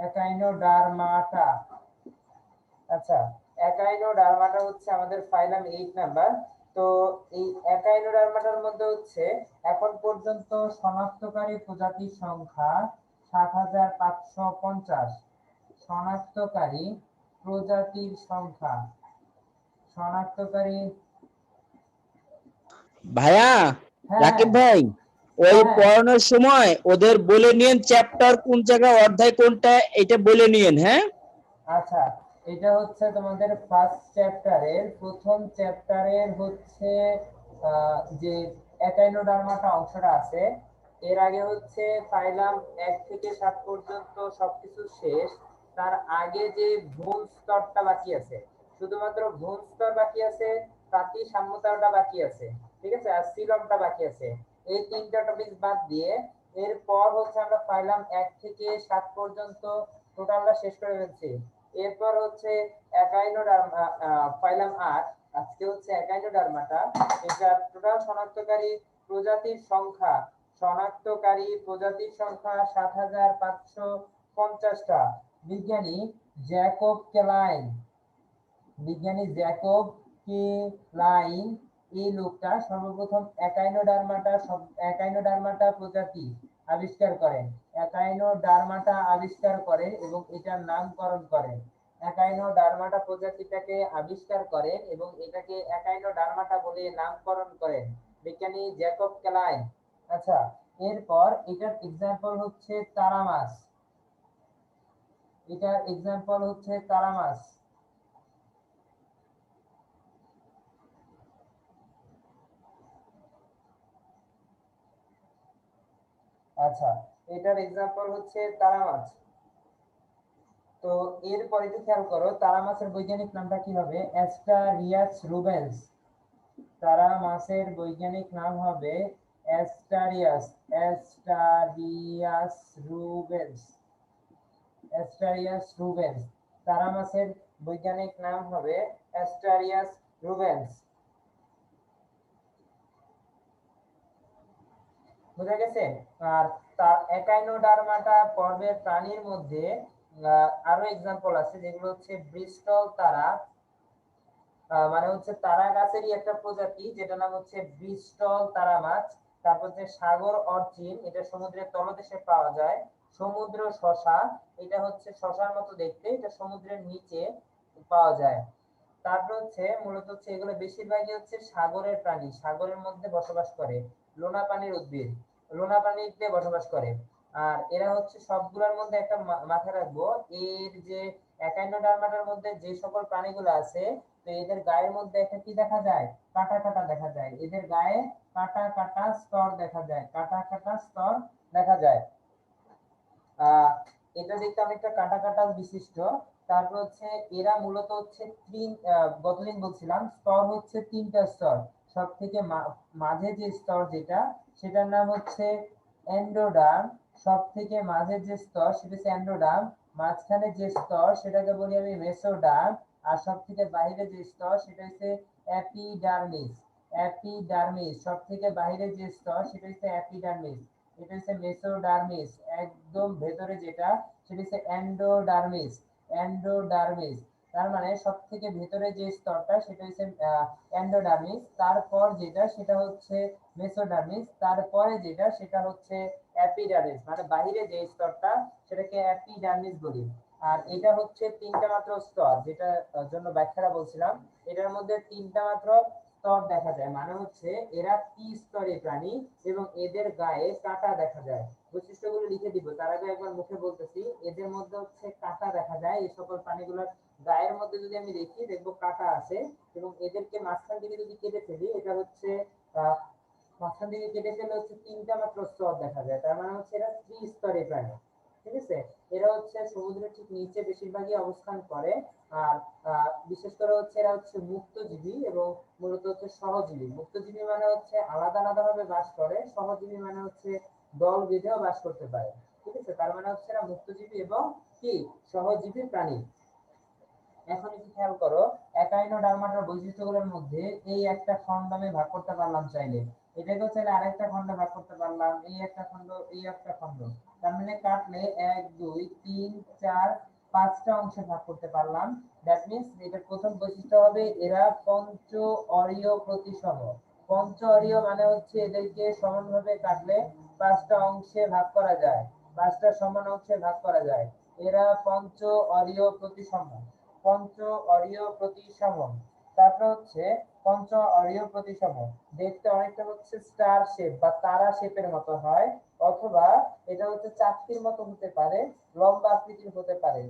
Echinodermata. আচ্ছা, Echinodermata হচ্ছে আমাদের ফাইলাম 8 নাম্বার। তো এই একাইনোডার্মাটার মধ্যে হচ্ছে এখন পর্যন্ত শনাক্তকারী প্রজাতির সংখ্যা ৭৫৫০। শনাক্তকারী প্রজাতির সংখ্যা, শনাক্তকারী। ভাইয়া, হ্যাঁ রাকিব ভাই, ওই হ্যাঁ পড়ানোর সময় ওদের বলে নিয়েন চ্যাপ্টার কোন জায়গায়, অধ্যায় কোনটা, এটা বলে নিয়েন। হ্যাঁ, আচ্ছা, এটা হচ্ছে তোমাদের ফার্স্ট চ্যাপ্টারের প্রথম চ্যাপ্টারের হচ্ছে যে একাইনোডার্মাটা অংশটা আছে। এর আগে হচ্ছে ফাইলাম 1 থেকে 7 পর্যন্ত সবকিছু শেষ। তার আগে যে ভ্রূণ স্তরটা বাকি আছে, শুধুমাত্র ভ্রূণ স্তর বাকি আছে, প্রাতি সাম্যতাটা বাকি আছে, ঠিক আছে, আর সিলমটা বাকি আছে। এই তিনটা টপিক বাদ দিয়ে এরপর হচ্ছে আমরা ফাইলাম 1 থেকে 7 পর্যন্ত টোটালটা শেষ করে ফেলছি। এরপর হচ্ছে একাইনোডার্মা, ফাইলাম 8। আজকে হচ্ছে একাইনোডার্মাটা। এটা টোটাল শনাক্তকারী প্রজাতির সংখ্যা, শনাক্তকারী প্রজাতির সংখ্যা ৭৫৫০টা। বিজ্ঞানী জ্যাকব কেলাইন, বিজ্ঞানী জ্যাকব কেলাইন এই লোকটা সর্বপ্রথম একাইনোডার্মাটা প্রজাতি আবিষ্কার করেন। একাইনোডার্মাটা আবিষ্কার করেন এবং এটার নামকরণ করেন। একাইনোডার্মাটা প্রজাতিটাকে আবিষ্কার করেন এবং এটাকে একাইনোডার্মাটা বলে নামকরণ করেন বিজ্ঞানী জ্যাকব কেলাইন। আচ্ছা, এরপর এটার এক্সাম্পল হচ্ছে তারা মাছ। এটার এক্সাম্পল হচ্ছে তারা মাছ। আচ্ছা, এটার এক্সাম্পল হচ্ছে তারা মাছ। তো এরপরে একটু খেয়াল করো, তারা মাছের বৈজ্ঞানিক নামটা কি হবে? অ্যাস্টারিয়াস রুবেন্স। তারা মাছের বৈজ্ঞানিক নাম হবে অ্যাস্টারিয়াস, অ্যাস্টারিয়াস রুবেন্স, অ্যাস্টারিয়াস রুবেন্স। তারা মাছের বৈজ্ঞানিক নাম হবে অ্যাস্টারিয়াস রুবেন্স। বুঝা গেছে? আর তার একাইনোডার্মাটা পর্বের প্রাণীর মধ্যে আরো এক্সাম্পল আছে, যেগুলো হচ্ছে ব্রিস্টল তারা, মানে হচ্ছে তারা গাছেরই একটা প্রজাতি যেটা নাম হচ্ছে ব্রিস্টল তারা মাছ। তারপর হচ্ছে সাগর অর্চিন, এটা সমুদ্রের তলদেশে পাওয়া যায়। সমুদ্র শসা, এটা হচ্ছে শসার মতো দেখতে, এটা সমুদ্রের নিচে পাওয়া যায়। তারপর হচ্ছে মূলত হচ্ছে এগুলো বেশিরভাগই হচ্ছে সাগরের প্রাণী, সাগরের মধ্যে বসবাস করে, লোনা পানির উদ্ভিদ, লোনা পানিতে বসবাস করে। আর এরা হচ্ছে সবগুলোর মধ্যে একটা মাথায় রাখবো, এর যে একাইনোডার্মাটার মধ্যে যে সকল প্রাণীগুলো আছে, তো এদের গায়ের মধ্যে একটা কি দেখা যায়? কাটা কাটা দেখা যায়। এদের গায়ে কাটা কাটা স্তর দেখা যায়, কাটা কাটা স্তর দেখা যায়। এটা দেখতে অনেকটা কাটা কাটা বিশিষ্ট। তারপর হচ্ছে এরা মূলত হচ্ছে গতদিন বলছিলাম স্তর হচ্ছে 3টা স্তর। সব থেকে মাঝে যে স্তর যেটা, সেটার নাম হচ্ছে এন্ডোডার্ম। সব থেকে মাঝের যে স্তর সেটা হচ্ছে এন্ডোডার্ম। মাঝখানে যে স্তর সেটাকে বলি আমি মেসোডার্ম। আর সব থেকে বাইরে যে স্তর সেটা হচ্ছে এপিডার্মিস। এপিডার্মিস সব থেকে বাইরে যে স্তর সেটা হচ্ছে এপিডার্মিস। এটা হচ্ছে মেসোডার্মিস। একদম ভেতরে যেটা সেটা হচ্ছে এন্ডোডার্মিস। এন্ডোডার্মিস তার মানে সব থেকে ভেতরে যে স্তরটা সেটা হচ্ছে এন্ডোডার্মিস। তারপর যেটা সেটা হচ্ছে মেসোডার্মিস। তারপরে যেটা সেটা হচ্ছে এপিডার্মিস, মানে বাইরে যে স্তরটা সেটাকে এপিডার্মিস বলি। আর এটা হচ্ছে 3টা মাত্র স্তর, যেটা জন্য ব্যাখ্যাটা বলছিলাম। এটার মধ্যে 3টা মাত্র স্তর দেখা যায়, মানে হচ্ছে এরা ত্রিস্তরী প্রাণী এবং এদের গায়ে কাঁটা দেখা যায়। বৈশিষ্ট্যগুলো লিখে দিব, তার আগে একবার মুখে বলতেছি। এদের মধ্যে হচ্ছে কাঁটা দেখা যায়, এই সকল প্রাণীগুলোর গায়ের মধ্যে যদি আমি দেখি দেখবো কাঁটা আছে। এবং এদেরকে মাঝখান থেকে যদি কেটে ফেলি, এটা হচ্ছে মাঝখান থেকে কেটে ফেলে হচ্ছে 3টা মাত্র স্তর দেখা যায়, তার মানে হচ্ছে এরা ত্রিস্তরী প্রাণী। ঠিক আছে? এরা হচ্ছে সমুদ্রের ঠিক নিচে বেশিরভাগই অবস্থান করে। আর বিশেষ করে হচ্ছে এরা হচ্ছে মুক্তজীবী এবং মূলত হচ্ছে সহজীবী। মুক্তজীবী মানে হচ্ছে আলাদা আলাদা ভাবে বাস করে, সহজীবী মানে হচ্ছে দল বেঁধেও বাস করতে পারে। ঠিক আছে? তার মানে হচ্ছে এরা মুক্তজীবী এবং কি সহজীবী প্রাণী। এখন একটু খেয়াল করো, একাইনোডার্মাটার বৈশিষ্ট্যগুলোর মধ্যে এই একটা খণ্ড আমি ভাগ করতে পারলাম চাইলে। এটাকেও চাইলে আরেকটা খন্ডে ভাগ করতে পারলাম, এই একটা খন্ড, এই একটা খন্ড। তার মানে কাটলে 1 2 3 4 5টা অংশে ভাগ করতে পারলাম। দ্যাট মিন্স এটার প্রথম বৈশিষ্ট্য হবে এরা পঞ্চ অরীয় প্রতিসম। পঞ্চ অরীয় মানে হচ্ছে এদেরকে সমানভাবে কাটলে 5টা অংশে ভাগ করা যায়, 5টা সমান অংশে ভাগ করা যায়। এরা পঞ্চ অরীয় প্রতিসম, পঞ্চ অরীয় প্রতিসম। তারপর হচ্ছে পঞ্চ অরীয় প্রতিসম, দেখতে অনেকটা হচ্ছে স্টার শেপ বা তারা শেপের মতো হয়, অথবা এটা হচ্ছে চাকতির মতো হতে পারে, লম্বা আকৃতির হতে পারে।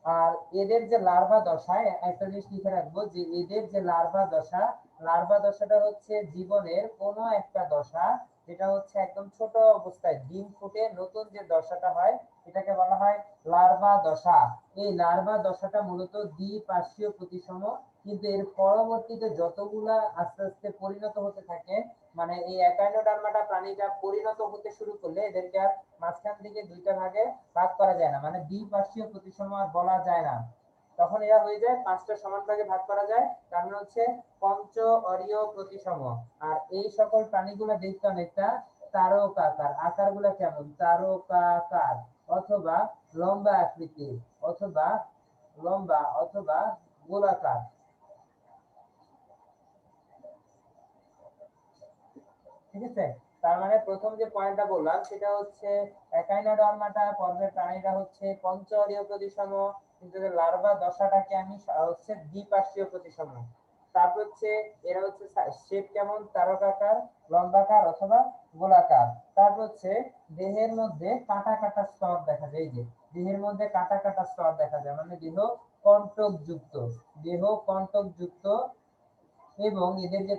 আর এদের যে লার্ভা দশায় একটা জিনিস লিখে রাখবো যে এদের যে লার্ভা দশা, লার্ভা দশাটা হচ্ছে জীবনের কোনো একটা দশা যেটা হচ্ছে একদম ছোট অবস্থায় ডিম ফুটে নতুন যে দশাটা হয় এটাকে বলা হয় লার্ভা দশা। এই লার্ভা দশাটা মূলত দ্বিপার্শ্বীয় প্রতিসম, কিন্তু এর পরবর্তীতে যতগুলা আস্তে আস্তে পরিণত হতে থাকে, মানে এই একাইনোডার্মাটা প্রাণীটা পরিণত হতে শুরু করলে এদেরকে আর মাঝখান থেকে দুইটা ভাগে ভাগ করা যায় না, মানে দ্বিপার্শ্বীয় প্রতিসম আর বলা যায় না। তখন এরা হয়ে যায় 5টা সমান ভাগে ভাগ করা যায়, তার মানে হচ্ছে পঞ্চ অরীয় প্রতিসম। আর এই সকল প্রাণীগুলো দেখতে অনেকটা তারকাকার, আকারগুলো কেমন তারকাকার, অথবা লম্বা আকৃতির, অথবা লম্বা, অথবা গোলাকার। ঠিক আছে, তার মানে প্রথম যে পয়েন্টটা বললাম সেটা হচ্ছে একাইনোডার্মাটা পর্বের প্রাণীরা হচ্ছে পঞ্চ অরীয় প্রতিসম, কিন্তু এদের লার্ভা দশাটাকে আমি হচ্ছে দ্বিপার্শ্বীয় প্রতিসম। তারপর হচ্ছে এরা হচ্ছে শেপ কেমন তারকাকার, লম্বাকার, অথবা গোলাকার। তারপর হচ্ছে দেহের মধ্যে কাটা কাটা স্তর দেখা যায়, এই যে দেহের মধ্যে কাটা কাটা স্তর দেখা যায়, মানে দেহ কণ্টক যুক্ত, দেহ কণ্টক যুক্ত। এবং এদের যে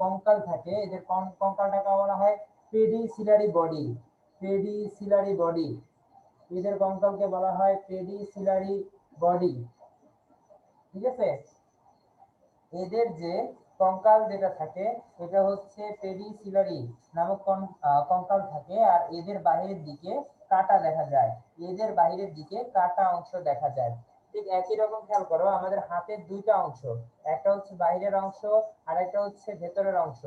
কঙ্কাল থাকে, এদের কঙ্কালটাকে বলা হয় পেডিসিলারি বডি, পেডিসিলারি বডি। এদের কঙ্কালকে বলা হয় পেডিসিলারি বডি। ঠিক আছে, এদের যে কঙ্কাল যেটা থাকে এটা হচ্ছে পেডিসিলারি নামক কঙ্কাল থাকে, আর এদের বাহিরের দিকে কাটা দেখা যায়, এদের বাহিরের দিকে কাটা অংশ দেখা যায়। ঠিক একই রকম খেয়াল করো, আমাদের হাতের দুইটা অংশ, একটা হচ্ছে বাইরের অংশ আর একটা হচ্ছে ভেতরের অংশ।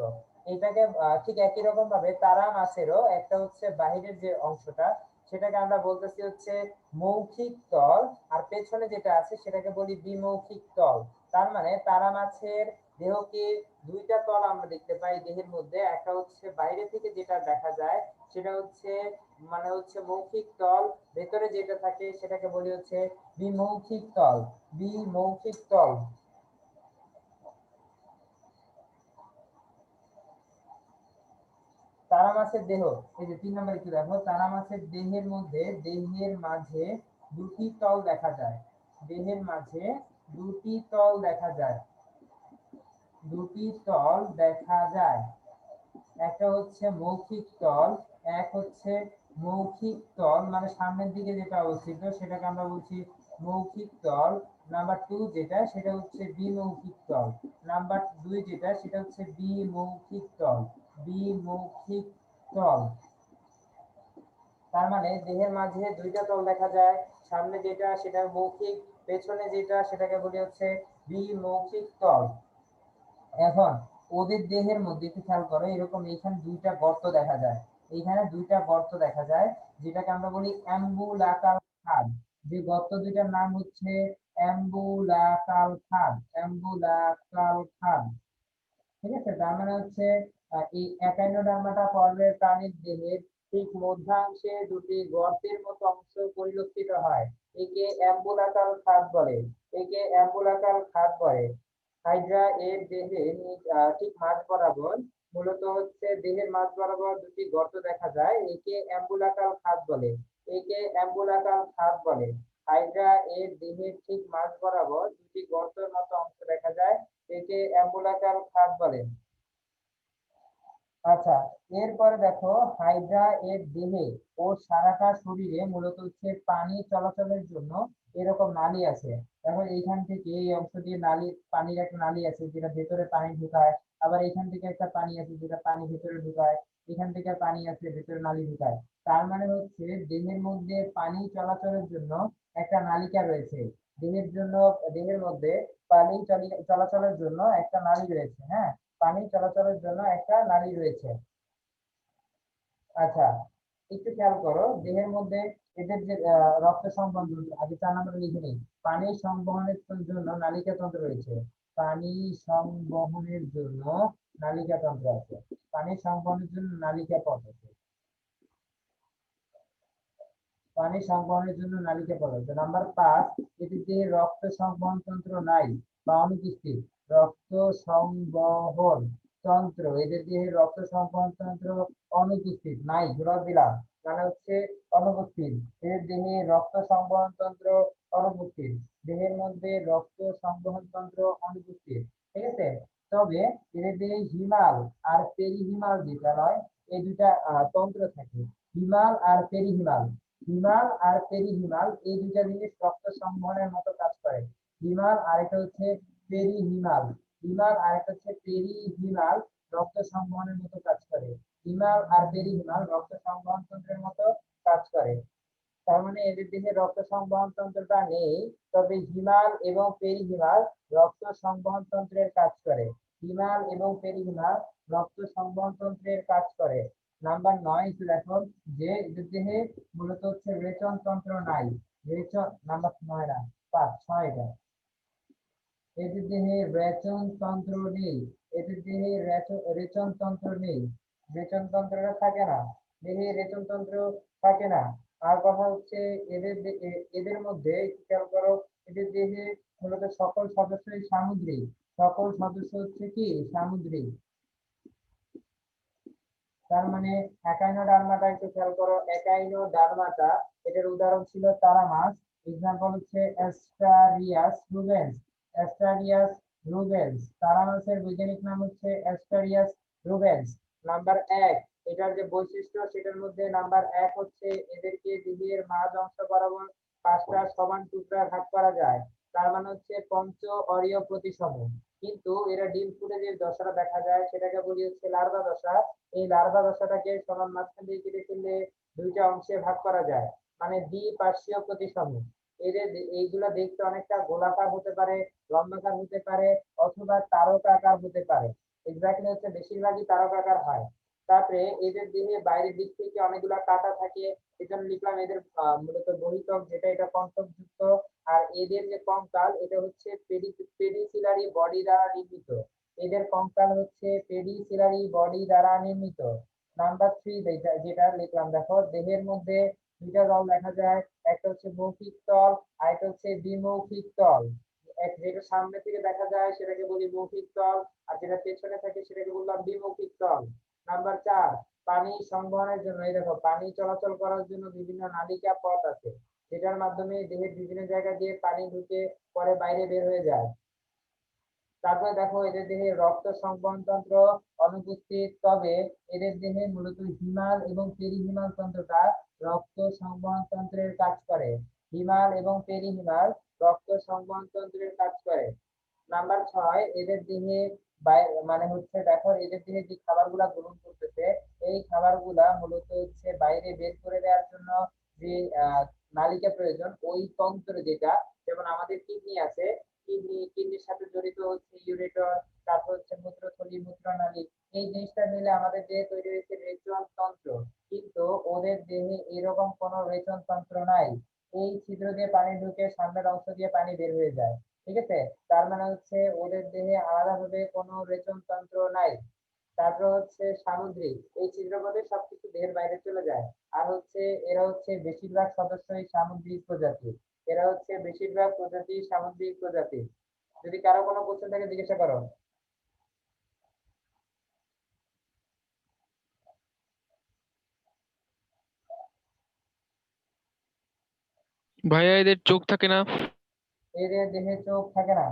এটাকে ঠিক একই রকম ভাবে তারা মাছেরও একটা হচ্ছে বাহিরের যে অংশটা সেটাকে আমরা বলতেছি হচ্ছে মৌখিক তল, আর পেছনে যেটা আছে সেটাকে বলি বিমৌখিক তল। তার মানে তারা মাছের দেহকে দুইটা তল আমরা দেখতে পাই দেহের মধ্যে, একটা হচ্ছে বাইরে থেকে যেটা দেখা যায় সেটা হচ্ছে মানে হচ্ছে মৌখিক তল, ভেতরে যেটা থাকে সেটাকে বলি হচ্ছে বিমৌখিক তল, বিমৌখিক তল। তারা মাছের দেহ, এই যে 3 নম্বরে কি দেখো, তারা মাছের দেহের মধ্যে দেহের মাঝে দুটি তল দেখা যায়, দেহের মাঝে দুটি তল দেখা যায়, দুটি তল দেখা যায়। একটা হচ্ছে মৌখিক তল, এক হচ্ছে মৌখিক তল মানে সামনের দিকে যেটা অবস্থিত সেটাকে আমরা বলছি মৌখিক তল। নাম্বার 2 যেটা সেটা হচ্ছে বিমৌখিক তল। নাম্বার 2 যেটা সেটা হচ্ছে বিমৌখিক তল, বিমৌখিক তল। তার মানে দেহের মাঝে দুইটা তল দেখা যায়, সামনে যেটা সেটা মৌখিক, পেছনে যেটা সেটাকে বলি হচ্ছে বিমৌখিক তল। এখন ওদের দেহের মধ্যে একটু খেয়াল করো, এরকম এইখানে দুইটা গর্ত দেখা যায়, এইখানে দুইটা গর্ত দেখা যায় যেটাকে আমরা বলি অ্যাম্বুলাকাল খাদ। যে গর্ত দুইটার নাম হচ্ছে অ্যাম্বুলাকাল খাদ, অ্যাম্বুলাকাল খাদ। ঠিক আছে, তার মানে হচ্ছে এই একাইনোডার্মাটা পর্বের প্রাণীর দেহের ঠিক মধ্যাংশে দুটি গর্তের মতো অংশ পরিলক্ষিত হয়, একে অ্যাম্বুলাকাল খাদ বলে, একে অ্যাম্বুলাকাল খাদ বলে। হাইড্রা এর দেহে ঠিক মাঝ বরাবর, মূলত হচ্ছে দেহের মাঝ বরাবর দুটি গর্ত দেখা যায়, একে অ্যাম্বুলাকাল খাদ বলে, একে অ্যাম্বুলাকাল খাদ বলে। হাইড্রা এর দেহের ঠিক মাঝ বরাবর দুটি গর্তের মতো অংশ দেখা যায়, একে অ্যাম্বুলাকাল খাদ বলে। আচ্ছা, এরপরে দেখো হাইড্রা এর দেহে ও সারাটা শরীরে মূলত হচ্ছে পানি চলাচলের জন্য এরকম নালী আছে। দেখো এইখান থেকে এই অংশ দিয়ে নালী, পানির একটা নালী আছে যেটা ভেতরে পানি ঢুকায়, আবার এইখান থেকে একটা পানি আছে যেটা পানি ভেতরে ঢুকায়, এখান থেকে পানি আছে ভেতরে নালী ঢুকায়। তার মানে হচ্ছে দেহের মধ্যে পানি চলাচলের জন্য একটা নালিকা রয়েছে, দেহের জন্য, দেহের মধ্যে পানি চলাচলের জন্য একটা নালী রয়েছে। হ্যাঁ, পানি চলাচলের জন্য একটা নালী রয়েছে। আচ্ছা, একটু খেয়াল করো, দেহের মধ্যে এদের যে রক্ত সংবহন, আগে 4 নম্বরে লিখে নিই। পানি সংবহনের জন্য নালিকা তন্ত্র রয়েছে। পানি সংবহনের জন্য নালিকা তন্ত্র আছে। পানি সংবহনের জন্য নালিকা পথ আছে। পানি সংবহনের জন্য নালিকা পথ আছে। নাম্বার 5, এদের দেহে রক্ত সংবহন তন্ত্র নাই বা অনুপস্থিত। রক্ত সংবহন তন্ত্র, এদের দেহে রক্ত সংবহন তন্ত্র অনুপস্থিত, নাই, জোড়া দিলাম, মানে হচ্ছে অনুপস্থিত। এদের দেহে রক্ত সংবহন তন্ত্র অনুপস্থিত, দেহের মধ্যে রক্ত সংবহন তন্ত্র অনুপস্থিত, ঠিক আছে। তবে এদের দেহে হিমাল আর পেরিহিমাল যেটা নয়, এই দুইটা তন্ত্র থাকে। হিমাল আর পেরিহিমাল, হিমাল আর পেরিহিমাল এই দুইটা জিনিস রক্ত সংবহনের মতো কাজ করে। হিমাল আর এটা হচ্ছে পেরিহিমাল, হিমাল আর একটা হচ্ছে পেরিহিমাল রক্ত সংবহনের মতো কাজ করে। হিমাল আর পেরিহিমাল রক্ত সংবহন তন্ত্রের মতো কাজ করে। তার মানে এদের দেহে রক্ত সংবহন তন্ত্রটা নেই, তবে হিমাল এবং পেরিহিমাল রক্ত সংবহন তন্ত্রের কাজ করে। হিমাল এবং পেরিহিমাল রক্ত সংবহন তন্ত্রের কাজ করে। নাম্বার 9 একটু দেখো, যে এদের দেহে মূলত হচ্ছে রেচন তন্ত্র নাই। রেচন, নাম্বার 9 না 5, 6 এটা। এদের দেহে রেচন তন্ত্র নেই, এদের দেহে রেচন তন্ত্র নেই, রেচন তন্ত্রটা থাকে না, দেহে রেচন তন্ত্র থাকে না। আর কথা হচ্ছে এদের মধ্যে খেয়াল করো, এদের দেহে মূলত সকল সদস্যই সামুদ্রিক, সকল সদস্য হচ্ছে কি সামুদ্রিক। তার মানে একাইনোডার্মাটা একটু খেয়াল করো, একাইনোডার্মাটা এটার উদাহরণ ছিল তারা মাছ। এক্সাম্পল হচ্ছে অ্যাস্টারিয়াস রুবেন্স, অ্যাস্টারিয়াস রুবেন্স। তারা মাছের বৈজ্ঞানিক নাম হচ্ছে অ্যাস্টারিয়াস রুবেন্স। নাম্বার 1, এটার যে বৈশিষ্ট্য সেটার মধ্যে নাম্বার 1 হচ্ছে এদেরকে দেহের মাঝ অংশ বরাবর 5টা সমান টুকরা ভাগ করা যায়। তার মানে হচ্ছে পঞ্চ অরীয় প্রতিসম। কিন্তু এরা ডিম ফুটে যে দশাটা দেখা যায় সেটাকে বলি হচ্ছে লার্ভা দশা। এই লার্ভা দশাটাকে সমান মাঝখান দিয়ে কেটে ফেললে 2টা অংশে ভাগ করা যায়, মানে দ্বিপার্শ্বীয় প্রতিসম। এদের এইগুলা দেখতে অনেকটা গোলাকার হতে পারে, লম্বাকার হতে পারে, অথবা তারকাকার হতে পারে। এক্স্যাক্টলি হচ্ছে বেশিরভাগই তারকাকার হয়। তারপরে এদের দেহে বাইরের দিক থেকে অনেকগুলা কাঁটা থাকে, এজন্য লিখলাম এদের মূলত বহিতক যেটা, এটা কণ্ঠকযুক্ত। আর এদের যে কঙ্কাল, এটা হচ্ছে পেডিসিলারি বডি দ্বারা নির্মিত। এদের কঙ্কাল হচ্ছে পেডিসিলারি বডি দ্বারা নির্মিত। নাম্বার 3 যেটা লিখলাম দেখো, দেহের মধ্যে 2টা তল দেখা যায়, একটা হচ্ছে মৌখিক তল আর একটা হচ্ছে বিমৌখিক তল। যেটা সামনে থেকে দেখা যায় সেটাকে বলি মৌখিক তল, আর যেটা পেছনে থাকে সেটাকে বললাম বিমৌখিক তল। নাম্বার 4, পানি সংবহনের জন্য, এই দেখো, পানি চলাচল করার জন্য বিভিন্ন নালিকা পথ আছে, যেটার মাধ্যমে দেহের বিভিন্ন জায়গা দিয়ে পানি ঢুকে পরে বাইরে বের হয়ে যায়। তারপরে দেখো, এদের দেহে রক্ত সংবহন তন্ত্র অনুপস্থিত, তবে এদের দেহে মূলত হিমাল এবং পেরিহিমাল তন্ত্রটা রক্ত সংবহন তন্ত্রের কাজ করে। হিমাল এবং পেরিহিমাল রক্ত সংবহন তন্ত্রের কাজ করে। নাম্বার 6, এদের দেহে মানে হচ্ছে দেখো, এদের দেহে যে খাবারগুলা গ্রহণ করতেছে, এই খাবারগুলা মূলত হচ্ছে বাইরে বের করে দেওয়ার জন্য যে নালিকা প্রয়োজন, ওই তন্ত্র যেটা, যেমন আমাদের কিডনি আছে, কিডনির সাথে জড়িত হচ্ছে ইউরেটর, তারপর হচ্ছে মূত্রথলি, মূত্রনালী, এই জিনিসটা মিলে আমাদের দেহে তৈরি হয়েছে রেচন তন্ত্র। কিন্তু ওদের দেহে এরকম কোনো রেচন তন্ত্র নাই। এই ছিদ্র দিয়ে পানি ঢুকে সামনের অংশ দিয়ে পানি বের হয়ে যায়, ঠিক আছে। তার মানে হচ্ছে ওদের দেহে আলাদাভাবে কোনো রেচন তন্ত্র নাই। তারপর হচ্ছে সামুদ্রিক, এই ছিদ্রপথে সবকিছু দেহের বাইরে চলে যায়। আর হচ্ছে এরা হচ্ছে বেশিরভাগ সদস্যই সামুদ্রিক প্রজাতি, এরা হচ্ছে বেশিরভাগ প্রজাতি সামুদ্রিক প্রজাতি। যদি কারো কোনো কোশ্চেন থাকে জিজ্ঞাসা করো। ভাইয়া এদের চোখ থাকে না? এদের দেহে চোখ থাকে না,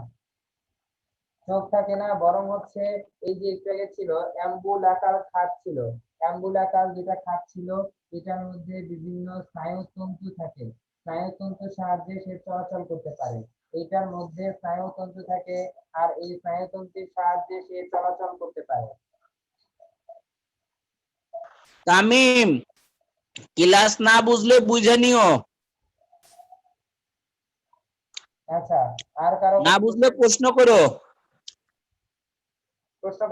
চোখ থাকে না, বরং হচ্ছে এই যে একটু আগে ছিল অ্যাম্বুলাকার খাত ছিল, অ্যাম্বুলাকার যেটা খাত ছিল, এটার মধ্যে বিভিন্ন স্নায়ুতন্তু থাকে, স্নায়ুতন্তুর সাহায্যে সে চলাচল করতে পারে। এটার মধ্যে স্নায়ুতন্তু থাকে, আর এই স্নায়ুতন্তুর সাহায্যে সে চলাচল করতে পারে। তামিম, ক্লাস না বুঝলে বুঝে নিও, আচ্ছা, আর কারো না কোনো বুঝলে কোশ্চেন? প্রশ্ন করো। প্রশ্ন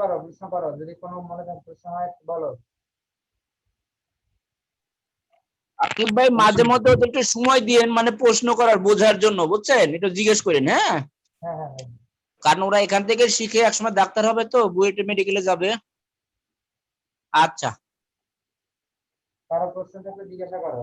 করো, যদি কোনো মনে থাকে প্রশ্ন হয় বলো। আকিব ভাই মাঝে মধ্যে ওদের একটু সময় দিয়েন, মানে প্রশ্ন করার বোঝার জন্য, বুঝছেন, একটু জিজ্ঞেস করেন। হ্যাঁ, হ্যাঁ হ্যাঁ হ্যাঁ, কারণ ওরা এখান থেকে শিখে একসময় ডাক্তার হবে, তো বুয়েট মেডিকেলে যাবে। আচ্ছা, কারো প্রশ্ন থাকলে জিজ্ঞাসা করো।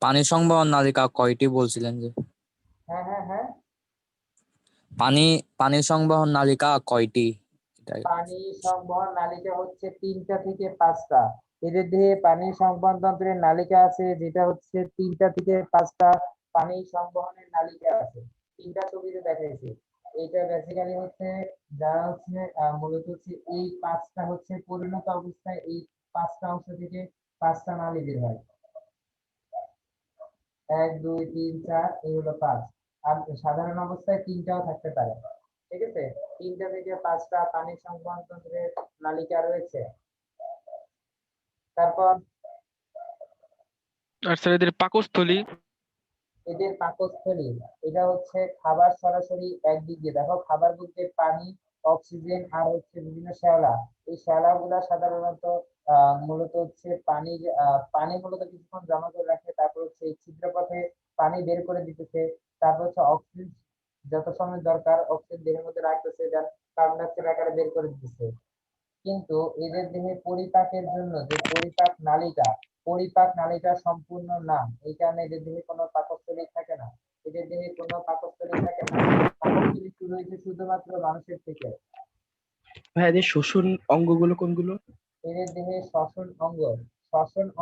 পানি সংবহন নালিকা কয়টি বলছিলেন যে? হ্যাঁ হ্যাঁ হ্যাঁ, পানি পানি সংবহন নালিকা কয়টি? এটা পানি সংবহন নালিকা হচ্ছে 3টা থেকে 5টা। এদের দেহে পানি সংবহন তন্ত্রের নালিকা আছে, যেটা হচ্ছে 3টা থেকে 5টা পানি সংবহনের নালিকা আছে। 3টা ছবিতে দেখাইছে। এটা বেসিক্যালি হচ্ছে যারা হচ্ছে মূলত হচ্ছে এই 5টা হচ্ছে পরিণত অবস্থায়, এই 5টা অংশ থেকে 5টা নালী বের হয়। 1 2 3 4, এই হলো 5। আর সাধারণ অবস্থায় 3টাও থাকতে পারে। ঠিক আছে, 3টা থেকে 5টা পানি সংবহন তন্ত্রের নালিকা রয়েছে। তারপর আর স্যার এদের পাকস্থলী? এদের পাকস্থলী, এটা হচ্ছে খাবার সরাসরি একদিক দিয়ে, দেখো খাবার বলতে পানি, অক্সিজেন আর হচ্ছে বিভিন্ন শ্যাওলা। এই শ্যাওলা গুলা সাধারণত মূলত হচ্ছে পানি মূলত কিছুক্ষণ জমা করে রাখে, তারপর হচ্ছে এই ছিদ্রপথে পানি বের করে দিতেছে। তারপর হচ্ছে অক্সিজেন যত সময় দরকার অক্সিজেন দেহের মধ্যে রাখতেছে, যার কার্বন ডাই অক্সাইড আকারে বের করে দিতেছে। কিন্তু এদের দেহে পরিপাকের জন্য যে পরিপাক নালীটা সম্পূর্ণ না, এই কারণে এদের দেহে কোনো পাকস্থলী থাকে না। এদের দেহে কোনো পাকস্থলী থাকে না। পাকস্থলী শুরু হয়েছে শুধুমাত্র মানুষের থেকে। ভাই এদের শোষণ অঙ্গগুলো কোনগুলো? এদের দেহে শ্বসন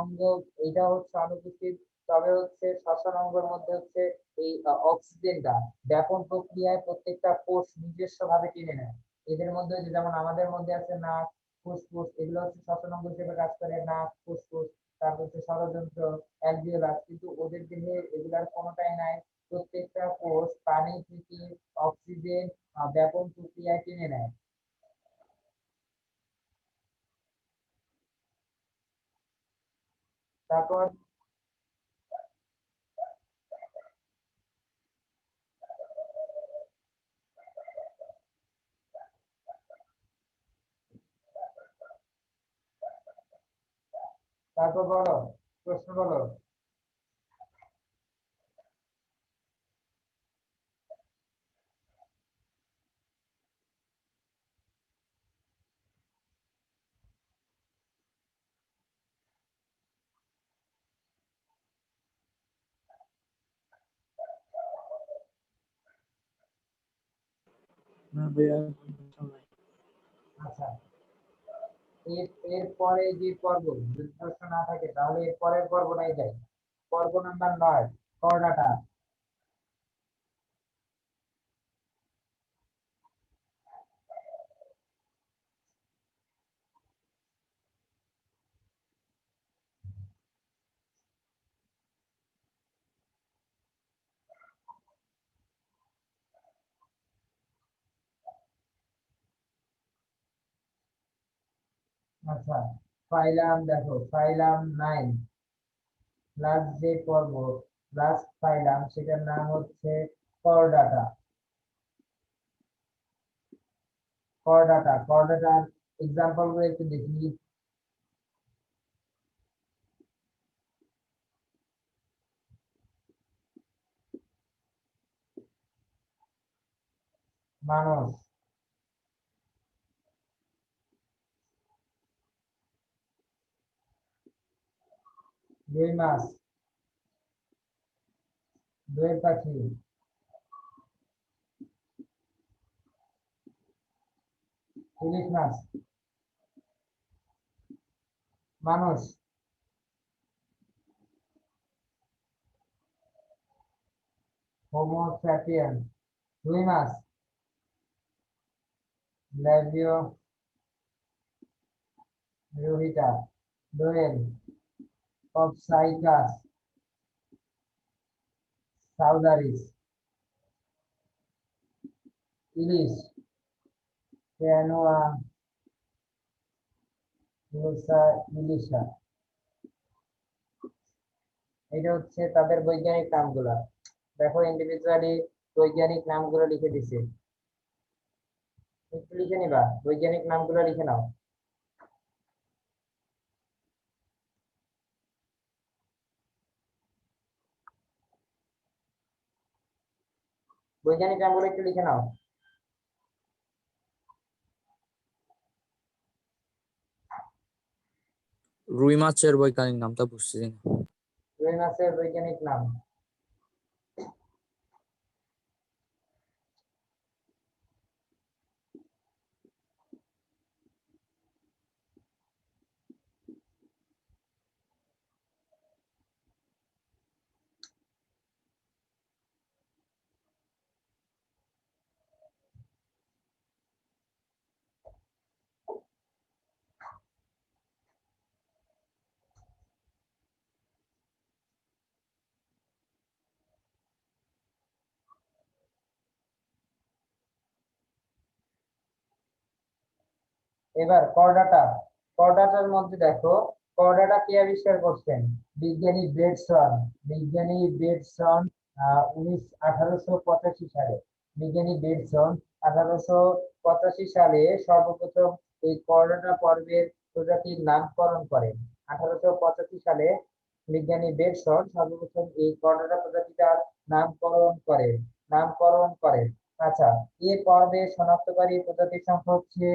অঙ্গ এটা হচ্ছে অনুপস্থিত। তবে হচ্ছে শ্বসন অঙ্গের মধ্যে হচ্ছে এই অক্সিজেনটা ব্যাপন প্রক্রিয়ায় প্রত্যেকটা কোষ নিজস্ব ভাবে টেনে নেয়। এদের মধ্যে যেমন আমাদের মধ্যে আছে নাক, ফুসফুস, এগুলো হচ্ছে শ্বসন অঙ্গ হিসেবে কাজ করে, নাক, ফুসফুস, তারপর হচ্ছে ষড়যন্ত্র, অ্যালভিওলাস। কিন্তু ওদের দেহে এগুলার কোনোটাই নাই। প্রত্যেকটা কোষ পানি থেকে অক্সিজেন ব্যাপন প্রক্রিয়ায় টেনে নেয়। তারপর বলো, প্রশ্ন বলো। না ভাইয়া, আচ্ছা, এর পরে যে পর্ব, যদি প্রশ্ন না থাকে তাহলে এর পরের পর্বটাই যাই। পর্ব নাম্বার 9, করডাটা। আচ্ছা, ফাইলাম দেখো, ফাইলাম 9, লাস্ট যে পর্ব, লাস্ট ফাইলাম, সেটার নাম হচ্ছে করডাটা। করডাটার এক্সাম্পল গুলো একটু দেখি। মানুষ, রুই মাছ, দোয়েল পাখি, ইলিশ মাছ, মানুষ, হোমো স্যাপিয়েন্স, রুই মাছ, ল্যাভিও রোহিতা, দোয়েল, কপসাইকাস, সাউদারিস, ইলিশ, ক্যানোয়া, রোসা, ইলিশা। এটা হচ্ছে তাদের বৈজ্ঞানিক নামগুলা। দেখো ইন্ডিভিজুয়ালি বৈজ্ঞানিক নামগুলো লিখে দিছি, একটু লিখে নিবা, বৈজ্ঞানিক নামগুলো লিখে নাও। বৈজ্ঞানিক নামগুলো একটু লিখে নাও। রুই মাছের বৈজ্ঞানিক নামটা বুঝছি না। রুই মাছের বৈজ্ঞানিক নাম, এবার করডাটা, করডাটার মধ্যে দেখো করডাটা কে আবিষ্কার করছেন? বিজ্ঞানী বেডসন, বিজ্ঞানী বেডসন 1885 সালে, বিজ্ঞানী বেডসন 1885 সালে সর্বপ্রথম এই করডাটা পর্বের প্রজাতির নামকরণ করেন। 1885 সালে বিজ্ঞানী বেডসন সর্বপ্রথম এই করডাটা প্রজাতিটার নামকরণ করেন। আচ্ছা, এই পর্বে শনাক্তকারী প্রজাতির সংখ্যা হচ্ছে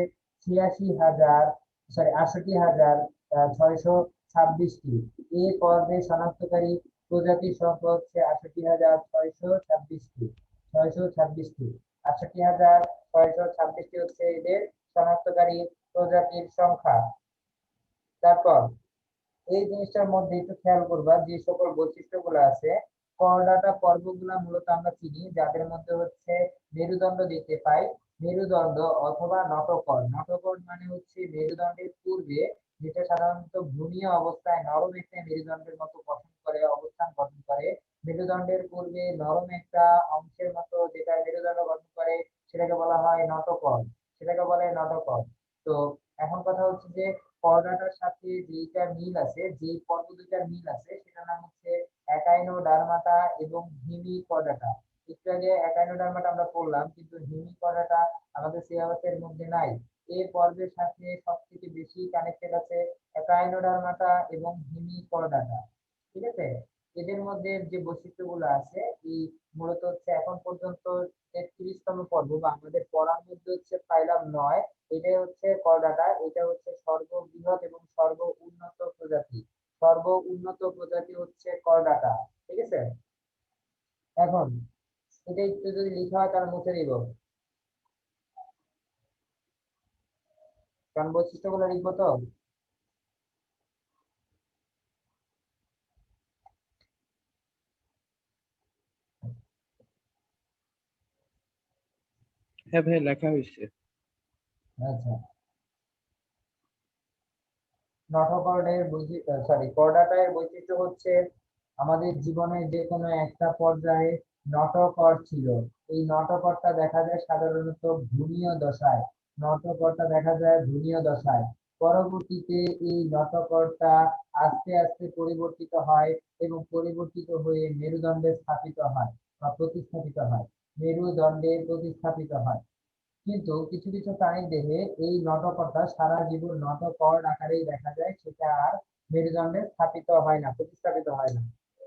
68,656,626টি। এই পর্বে শনাক্তকারী প্রজাতির সংখ্যা হচ্ছে 68,626টি, 626টি, 68,626টি হচ্ছে এদের শনাক্তকারী প্রজাতির সংখ্যা। তারপর এই জিনিসটার মধ্যে একটু খেয়াল করবা যে সকল বৈশিষ্ট্যগুলো আছে। করডাটা পর্বগুলা মূলত আমরা চিনি, যাদের মধ্যে হচ্ছে মেরুদণ্ড দেখতে পাই, মেরুদণ্ড অথবা নটকর। নটকর মানে হচ্ছে মেরুদণ্ডের পূর্বে, যেটা সাধারণত ভ্রূণীয় অবস্থায় নরম একটা মেরুদণ্ডের মতো অবস্থান গঠন করে। মেরুদণ্ডের পূর্বে নরম একটা অংশের মতো যেটা মেরুদণ্ড গঠন করে, সেটাকে বলা হয় নটকর, সেটাকে বলে নটকর। তো এখন কথা হচ্ছে যে করডাটার সাথে যেইটা মিল আছে, যেই পর্ব দুইটার মিল আছে, সেটার নাম হচ্ছে একাইনোডার্মাটা এবং হিমিকর্ডাটা। একটু আগে একাইনোডার্মাটা আমরা পড়লাম, কিন্তু হিমিকর্ডাটা আমাদের সিলেবাসের মধ্যে নাই। এই পর্বের সাথে সবথেকে বেশি কানেক্টেড আছে একাইনোডার্মাটা এবং হিমিকর্ডাটা। ঠিক আছে, এদের মধ্যে যে বৈশিষ্ট্যগুলো আছে, এই মূলত হচ্ছে এখন পর্যন্ত 33তম পর্ব বা আমাদের পড়ার মধ্যে হচ্ছে পাইলাম 9। এটাই হচ্ছে করডাটা, এটা হচ্ছে সর্ববৃহৎ এবং সর্ব উন্নত প্রজাতি, সর্ব উন্নত প্রজাতি হচ্ছে করডাটা। ঠিক আছে, এখন এটা একটু যদি লিখা হয় তাহলে মুছে দিব, কারণ বৈশিষ্ট্যগুলো লিখবো তো। হ্যাঁ ভাই লেখা হয়েছে। আচ্ছা, নটোকর্ডের করডাটার বৈশিষ্ট্য হচ্ছে আমাদের জীবনের যে কোনো একটা পর্যায়ে নটকর ছিল। এই নটকরটা দেখা যায় সাধারণত ভ্রূণীয় দশায়, নটকরটা দেখা যায় ভ্রূণীয় দশায়। পরবর্তীতে এই নটকরটা আস্তে আস্তে পরিবর্তিত হয় এবং পরিবর্তিত হয়ে মেরুদণ্ডে স্থাপিত হয় বা প্রতিস্থাপিত হয়, মেরুদণ্ডে প্রতিস্থাপিত হয়। কিন্তু কিছু কিছু প্রাণীর দেহে এই নটকরটা সারা জীবন নটকর আকারেই দেখা যায়, সেটা আর মেরুদণ্ডে স্থাপিত হয় না, প্রতিস্থাপিত হয় না।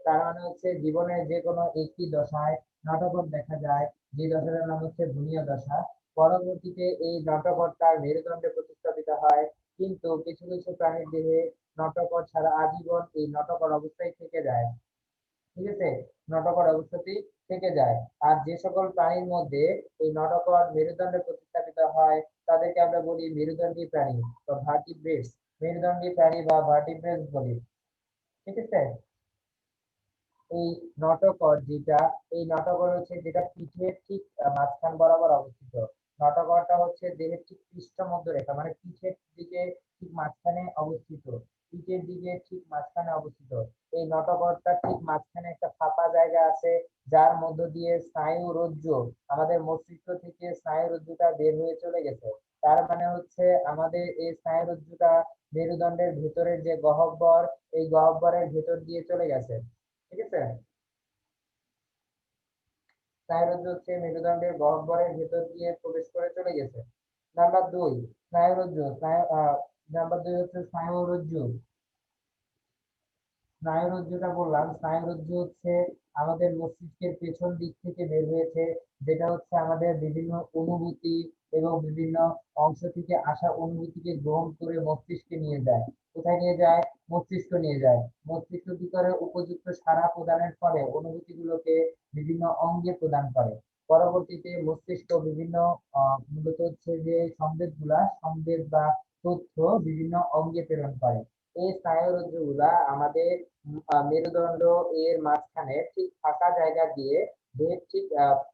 তার মানে হচ্ছে জীবনের যে কোনো একটি দশায় নটকর দেখা যায়, যে দশাটার নাম হচ্ছে ভ্রূণীয় দশা। পরবর্তীতে এই নটকরটা মেরুদণ্ডে প্রতিস্থাপিত হয়। কিন্তু কিছু কিছু প্রাণীর দেহে নটকর ছাড়া আজীবন এই নটকর অবস্থায় থেকে যায়। ঠিক আছে, নটকর অবস্থাতেই থেকে যায়। আর যে সকল প্রাণীর মধ্যে এই নটকর মেরুদণ্ডে প্রতিস্থাপিত হয়, তাদেরকে আমরা বলি মেরুদণ্ডী প্রাণী বা ভার্টিব্রেটস, মেরুদণ্ডী প্রাণী বা ভার্টিব্রেটস বলি। ঠিক আছে, এই নটকর যেটা, এই নটকর হচ্ছে যেটা পিঠের ঠিক মাঝখান বরাবর অবস্থিত। নটকরটা হচ্ছে দেহের ঠিক পৃষ্ঠ মধ্যরেখা, মানে পিঠের দিকে ঠিক মাঝখানে অবস্থিত, পিঠের দিকে ঠিক মাঝখানে অবস্থিত। এই নটকরটা ঠিক মাঝখানে একটা ফাঁপা জায়গা আছে, যার মধ্য দিয়ে স্নায়ুরজ্জু, আমাদের মস্তিষ্ক থেকে স্নায়ুরজ্জুটা বের হয়ে চলে গেছে। তার মানে হচ্ছে আমাদের এই স্নায়ুরজ্জুটা মেরুদণ্ডের ভেতরের যে গহ্বর, এই গহ্বরের ভেতর দিয়ে চলে গেছে। ঠিক আছে, স্নায়ুরজ্জু হচ্ছে মেরুদণ্ডের গহ্বরের ভেতর দিয়ে প্রবেশ করে চলে গেছে। নাম্বার 2 স্নায়ুরজ্জু নাম্বার 2 হচ্ছে স্নায়ুরজ্জু। স্নায়ুরজ্জুটা বললাম, স্নায়ুরজ্জু হচ্ছে আমাদের মস্তিষ্কের পেছন দিক থেকে বের হয়েছে, যেটা হচ্ছে আমাদের বিভিন্ন অনুভূতি এবং বিভিন্ন অংশ থেকে আসা অনুভূতিকে গ্রহণ করে মস্তিষ্কে নিয়ে যায়। কোথায় নিয়ে যায়? মস্তিষ্ক নিয়ে যায়। মস্তিষ্ক কি করে? উপযুক্ত সাড়া প্রদানের ফলে অনুভূতিগুলোকে বিভিন্ন অঙ্গে প্রদান করে। পরবর্তীতে মস্তিষ্ক বিভিন্ন মূলত হচ্ছে যে সংবেদ বা তথ্য বিভিন্ন অঙ্গে প্রেরণ করে। এই স্নায়ুরজ্জু গুলা আমাদের মেরুদণ্ড এর মাঝখানে ঠিক ফাঁকা জায়গা দিয়ে দেহের ঠিক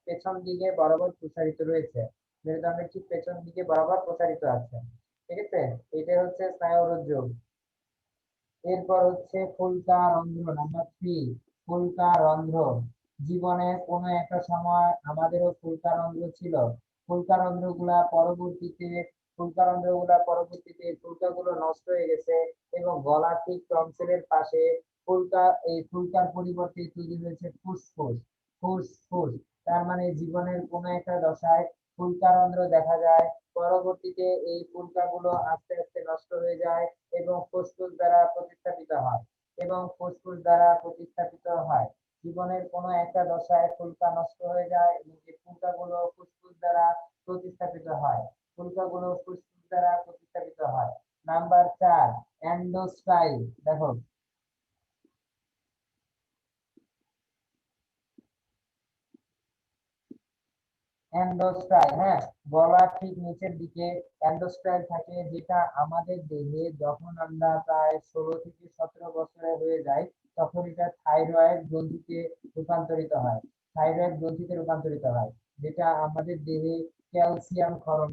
পেছন দিকে বরাবর প্রসারিত রয়েছে। মেরুদণ্ডের ঠিক পেছন দিকে বরাবর প্রসারিত আছে। ঠিক আছে, এটা হচ্ছে স্নায়ুরজ্জু। এরপর হচ্ছে ফুলকা রন্ধ্র। নাম্বার 3 ফুলকা রন্ধ্র। জীবনে কোনো একটা সময় আমাদেরও ফুলকা রন্ধ্র ছিল। ফুলকাগুলো নষ্ট হয়ে গেছে এবং গলার ঠিক টনসিলের পাশে এই ফুলকার পরিবর্তে তৈরি হয়েছে ফুসফুস। ফুসফুস তার মানে জীবনের কোনো একটা দশায় ফুলকারন্ধ্র দেখা যায়। পরবর্তীতে এই ফুলকাগুলো আস্তে আস্তে নষ্ট হয়ে যায় এবং ফুসফুস দ্বারা প্রতিস্থাপিত হয়। জীবনের কোনো একটা দশায় ফুলকা নষ্ট হয়ে যায় এবং এই ফুলকাগুলো ফুসফুস দ্বারা প্রতিস্থাপিত হয়। নাম্বার 4 এন্ডোস্টাইল। দেখো, এন্ডোস্টাইল, হ্যাঁ, গলার ঠিক নিচের দিকে এন্ডোস্টাইল থাকে, যেটা আমাদের দেহে যখন আমরা প্রায় 16 থেকে 17 বছরের হয়ে যাই তখন এটা থাইরয়েড গ্রন্থিতে রূপান্তরিত হয়, যেটা আমাদের দেহে ক্যালসিয়াম ক্ষরণ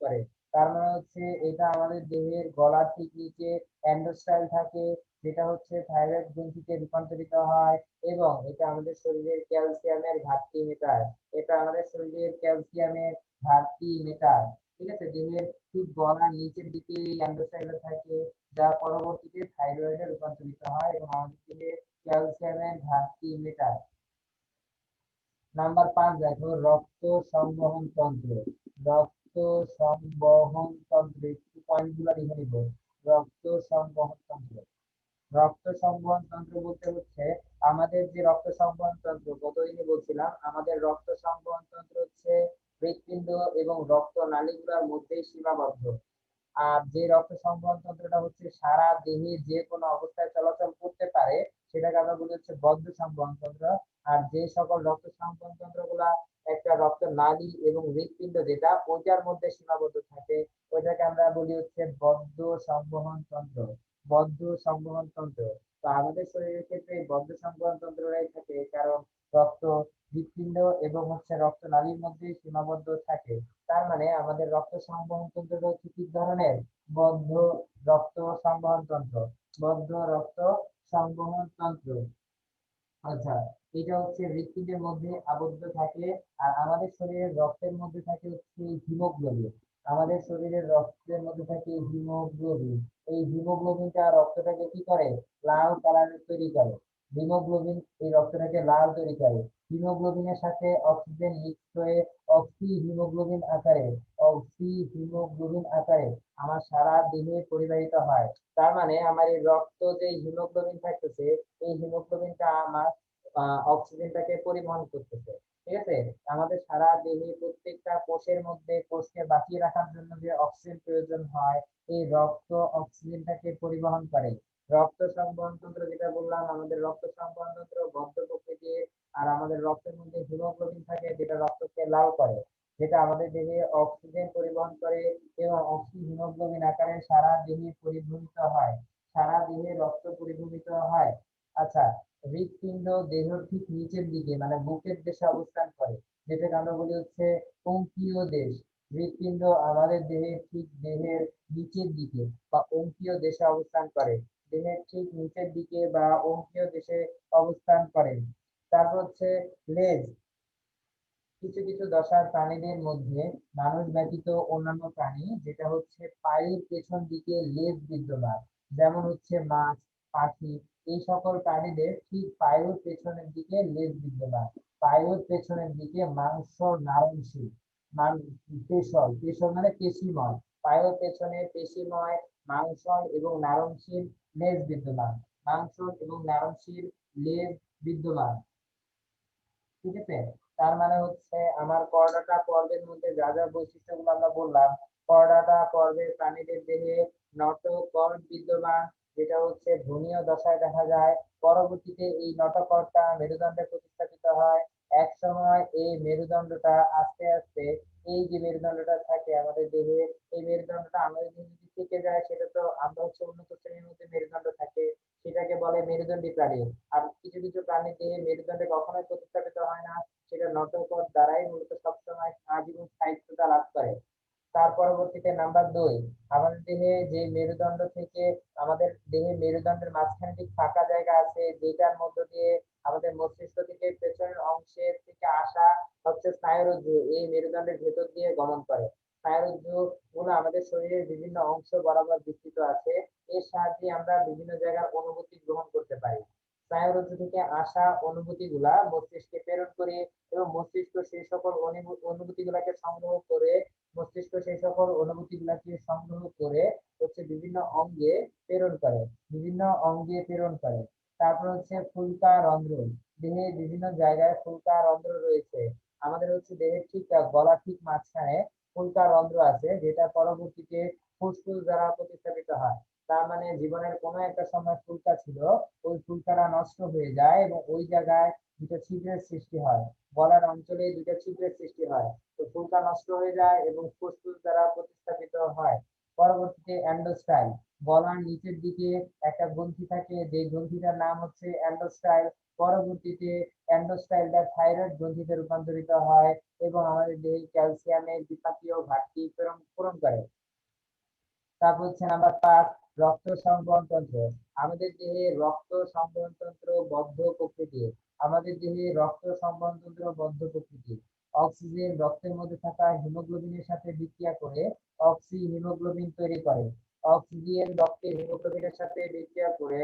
করে। তার মানে হচ্ছে এটা আমাদের দেহের গলার ঠিক নিচে এন্ডোস্টাইল থাকে, যেটা হচ্ছে থাইরয়েড গ্রন্থিতে রূপান্তরিত হয় এবং এটা আমাদের শরীরের ক্যালসিয়ামের ঘাটতি মেটায়। ঠিক আছে, দেহের ঠিক গলার নিচের দিকে এই এন্ডোস্টাইলটা থাকে, যা পরবর্তীতে থাইরয়েডে রূপান্তরিত হয় এবং আমাদের দেহে ক্যালসিয়ামের ঘাটতি মেটায়। নাম্বার 5 দেখো, রক্ত সংবহন তন্ত্র। রক্ত সংবহন তন্ত্র একটু পয়েন্ট গুলো লিখে নিব। রক্ত সংবহন তন্ত্র রক্ত সংবহন তন্ত্র বলতে হচ্ছে আমাদের যে রক্ত সংবহন তন্ত্র, গতদিনই বলছিলাম আমাদের রক্ত সংবহন তন্ত্র হচ্ছে হৃৎপিণ্ড এবং রক্ত নালীগুলোর মধ্যেই সীমাবদ্ধ। আর যে রক্ত সংবহন তন্ত্রটা হচ্ছে সারা দেহে যে কোনো অবস্থায় চলাচল করতে পারে, সেটাকে আমরা বলি হচ্ছে বদ্ধ সংবহন তন্ত্র। আর যে সকল রক্ত সংবহন তন্ত্রগুলা একটা রক্ত নালী এবং হৃৎপিণ্ড যেটা ওইটার মধ্যে সীমাবদ্ধ থাকে, ওইটাকে আমরা বলি হচ্ছে বদ্ধ সংবহন তন্ত্র। তো আমাদের শরীরের ক্ষেত্রে এই বদ্ধ সংবহন তন্ত্রটাই থাকে, কারণ রক্ত হৃৎপিণ্ড এবং হচ্ছে রক্ত নালীর মধ্যে সীমাবদ্ধ থাকে। তার মানে আমাদের রক্ত সংবহন তন্ত্রটা হচ্ছে কি ধরনের? বদ্ধ রক্ত সংবহন তন্ত্র। বদ্ধ রক্ত সংবহন তন্ত্র। আচ্ছা, এটা হচ্ছে হৃৎপিণ্ডের মধ্যে আবদ্ধ থাকে। আর আমাদের শরীরের রক্তের মধ্যে থাকে হচ্ছে হিমোগ্লোবিন। এই হিমোগ্লোবিনটা রক্তটাকে কি করে? লাল কালারের তৈরি করে। হিমোগ্লোবিন এই রক্তটাকে লাল তৈরি করে। হিমোগ্লোবিনের সাথে অক্সিজেন মিক্স হয়ে অক্সি হিমোগ্লোবিন আকারে আমার সারা দেহে পরিবাহিত হয়। তার মানে আমার এই রক্ত যে হিমোগ্লোবিন থাকতেছে, এই হিমোগ্লোবিনটা আমার অক্সিজেনটাকে পরিবহন করতেছে। ঠিক আছে, আমাদের সারা দেহে প্রত্যেকটা কোষের মধ্যে কোষকে বাঁচিয়ে রাখার জন্য যে অক্সিজেন প্রয়োজন হয়, এই রক্ত অক্সিজেনটাকে পরিবহন করে। রক্ত সংবহন তন্ত্র যেটা বললাম, আমাদের রক্ত সংবহন তন্ত্র বদ্ধ প্রকৃতির। আর আমাদের রক্তের মধ্যে হিমোগ্লোবিন থাকে, যেটা রক্তকে লাল করে, যেটা আমাদের দেহে অক্সিজেন পরিবহন করে এবং অক্সি হিমোগ্লোবিন আকারে সারা দেহে রক্ত পরিভ্রমিত হয়। আচ্ছা, হৃৎপিণ্ড দেহের ঠিক নিচের দিকে মানে বুকের দেশে অবস্থান করে, যেটাকে আমরা বলি হচ্ছে অঙ্কীয় দেশ। হৃৎপিণ্ড আমাদের দেহের নিচের দিকে বা অঙ্কীয় দেশে অবস্থান করে। দেহের ঠিক নিচের দিকে বা অঙ্কীয় দেশে অবস্থান করে। তারপর হচ্ছে লেজ। কিছু কিছু দশার প্রাণীদের মধ্যে মানুষ ব্যতীত অন্যান্য প্রাণী, যেটা হচ্ছে পায়ের পেছন দিকে লেজ বিদ্যমান, যেমন হচ্ছে মাছ, পাখি এই সকল প্রাণীদের ঠিক পায়ের পেছনের দিকে লেজ বিদ্যমান, পায়ের পেছনের দিকে মাংস নারংশী, পেশল, পেশল মানে পেশিময়, পায়ের পেছনে পেশিময় মাংসল এবং নারংশীর লেজ বিদ্যমান, মাংসল এবং নারংশীর লেজ বিদ্যমান। ঠিক আছে, তার মানে হচ্ছে আমার করডাটা পর্বের মধ্যে যা যা বৈশিষ্ট্যগুলো আমরা বললাম, করডাটা পর্বের প্রাণীদের দেহে নটোকর্ড বিদ্যমান, যেটা হচ্ছে ভ্রূণীয় দশায় দেখা যায়। পরবর্তীতে এই নটোকর্ডটা মেরুদণ্ডে প্রতিস্থাপিত হয়। এক সময় এই মেরুদণ্ডটা আস্তে আস্তে, এই যে মেরুদণ্ডটা থাকে আমাদের দেহে, এই মেরুদণ্ডটা আমাদের দেহে যদি থেকে যায়, সেটা তো আমরা হচ্ছে উন্নত শ্রেণীর মধ্যে মেরুদণ্ড থাকে, সেটাকে বলে মেরুদণ্ডী প্রাণী। আর কিছু কিছু প্রাণীর দেহে মেরুদণ্ডে কখনোই প্রতিস্থাপিত হয় না, সেটা নটোকর্ড দ্বারাই মূলত সবসময় আজীবন স্থায়িত্বতা লাভ করে। তার পরবর্তীতে নাম্বার 2, আমাদের দেহে যে মেরুদণ্ড থেকে, আমাদের দেহে মেরুদণ্ডের মাঝখানে ঠিক ফাঁকা জায়গা আছে, যেটার মধ্য দিয়ে আমাদের মস্তিষ্ক থেকে পেছনের অংশের থেকে আসা হচ্ছে স্নায়ুরজ্জু, এই মেরুদণ্ডের ভেতর দিয়ে গমন করে। স্নায়ুরজ্জু গুলো আমাদের শরীরের বিভিন্ন অংশ বরাবর বিস্তৃত আছে, এর সাহায্যে আমরা বিভিন্ন জায়গার অনুভূতি গ্রহণ করতে পারি। স্নায়ুরজ্জু থেকে আসা অনুভূতি গুলা মস্তিষ্কে প্রেরণ করে, এবং মস্তিষ্ক সেই সকল অনুভূতি গুলাকে সংগ্রহ করে, মস্তিষ্ক সেই সকল অনুভূতি গুলাকে সংগ্রহ করে হচ্ছে বিভিন্ন অঙ্গে প্রেরণ করে, বিভিন্ন অঙ্গে প্রেরণ করে। তারপর হচ্ছে ফুলকা রন্ধ্র, দেহে বিভিন্ন জায়গায় ফুলকা রন্ধ্র রয়েছে। আমাদের হচ্ছে দেহের ঠিক গলা ঠিক মাঝখানে ফুলকা রন্ধ্র আছে, যেটা পরবর্তীতে ফুসফুস দ্বারা প্রতিস্থাপিত হয়। তার মানে জীবনের কোনো একটা সময় ফুলকা ছিল, ওই ফুলকাটা নষ্ট হয়ে যায় এবং ওই জায়গায় দুটো ছিদ্রের সৃষ্টি হয়, গলার অঞ্চলে দুটো ছিদ্রের সৃষ্টি হয়, তো ফুলকা নষ্ট হয়ে যায় এবং ফুসফুস দ্বারা প্রতিস্থাপিত হয়। পরবর্তীতে অ্যান্ডোস্টাইল, গলার নিচের দিকে একটা গ্রন্থি থাকে, যে গ্রন্থিটার নাম হচ্ছে অ্যান্ডোস্টাইল। পরবর্তীতে অ্যান্ডোস্টাইলটা থাইরয়েড গ্রন্থিতে রূপান্তরিত হয় এবং আমাদের দেহে ক্যালসিয়ামের বিপাকীয় ঘাটতি পূরণ করে। তারপর হচ্ছে নাম্বার 5, রক্ত সংবহন তন্ত্র। আমাদের দেহে রক্ত সংবহন তন্ত্র বদ্ধ প্রকৃতির, আমাদের দেহে রক্ত সংবহন তন্ত্র বদ্ধ প্রকৃতির। অক্সিজেন রক্তের মধ্যে থাকা হিমোগ্লোবিনের সাথে বিক্রিয়া করে অক্সি হিমোগ্লোবিন তৈরি করে, অক্সিজেন রক্তের হিমোগ্লোবিনের সাথে বিক্রিয়া করে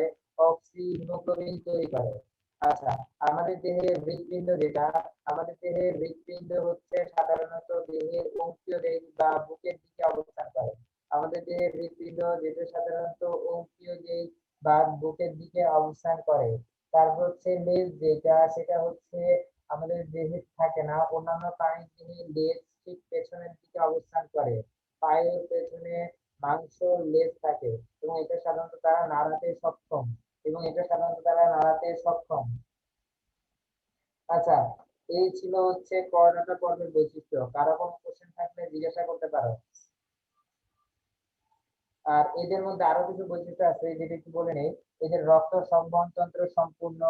অক্সি হিমোগ্লোবিন তৈরি করে। আচ্ছা, আমাদের দেহের হৃৎপিণ্ড যেটা, আমাদের দেহের হৃৎপিণ্ড হচ্ছে সাধারণত দেহের অঙ্কীয় দেহ বা বুকের দিকে অবস্থান করে। আমাদের দেহের হৃৎপিণ্ড যেটা সাধারণত অঙ্কীয় দেহ বা বুকের দিকে অবস্থান করে। তারপর হচ্ছে লেজ যেটা, সেটা হচ্ছে আমাদের দেহে থাকে না, অন্যান্য প্রাণীর দেহে লেজ ঠিক পেছনের দিকে অবস্থান করে। পায়ের পেছনে মাংস লেজ থাকে এবং এটা সাধারণত তারা নাড়াতে সক্ষম, আচ্ছা, এই ছিল হচ্ছে করোনাটা পর্বের বৈশিষ্ট্য। কারো কোনো কোশ্চেন থাকলে জিজ্ঞাসা করতে পারো। আর এদের মধ্যে আরো কিছু বৈশিষ্ট্য আছে, যেটা একটু বলে নেই। এদের রক্ত সংবহন তন্ত্র সম্পূর্ণ,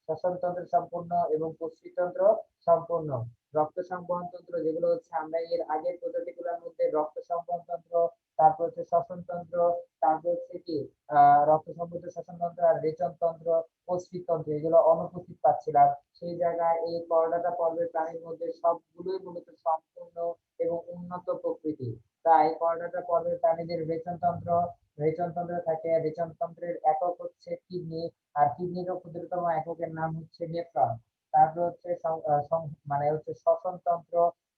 শ্বসন তন্ত্র সম্পূর্ণ এবং পুষ্টিতন্ত্র সম্পূর্ণ। রক্ত সংবহন তন্ত্র যেগুলো হচ্ছে আমরা এর আগের প্রজাতিগুলোর মধ্যে রক্ত সংবহন তন্ত্র, তারপর হচ্ছে শ্বসন তন্ত্র, তারপর হচ্ছে কি রক্ত সম্বন্ধ শ্বসন তন্ত্র আর রেচন তন্ত্র, পুষ্টিতন্ত্র, এগুলো অনুপস্থিত পাচ্ছিলাম। সেই জায়গায় এই করোনাটা পর্বের প্রাণীর মধ্যে সবগুলোই মূলত সম্পূর্ণ এবং উন্নত প্রকৃতি। তাই করোনাটা পর্বের প্রাণীদের রেচনতন্ত্র থাকে, রেচনতন্ত্রের একক হচ্ছে কিডনি, আর কিডনির ক্ষুদ্রতম এককের নাম হচ্ছে নেফ্রন। তারপর হচ্ছে মানে হচ্ছে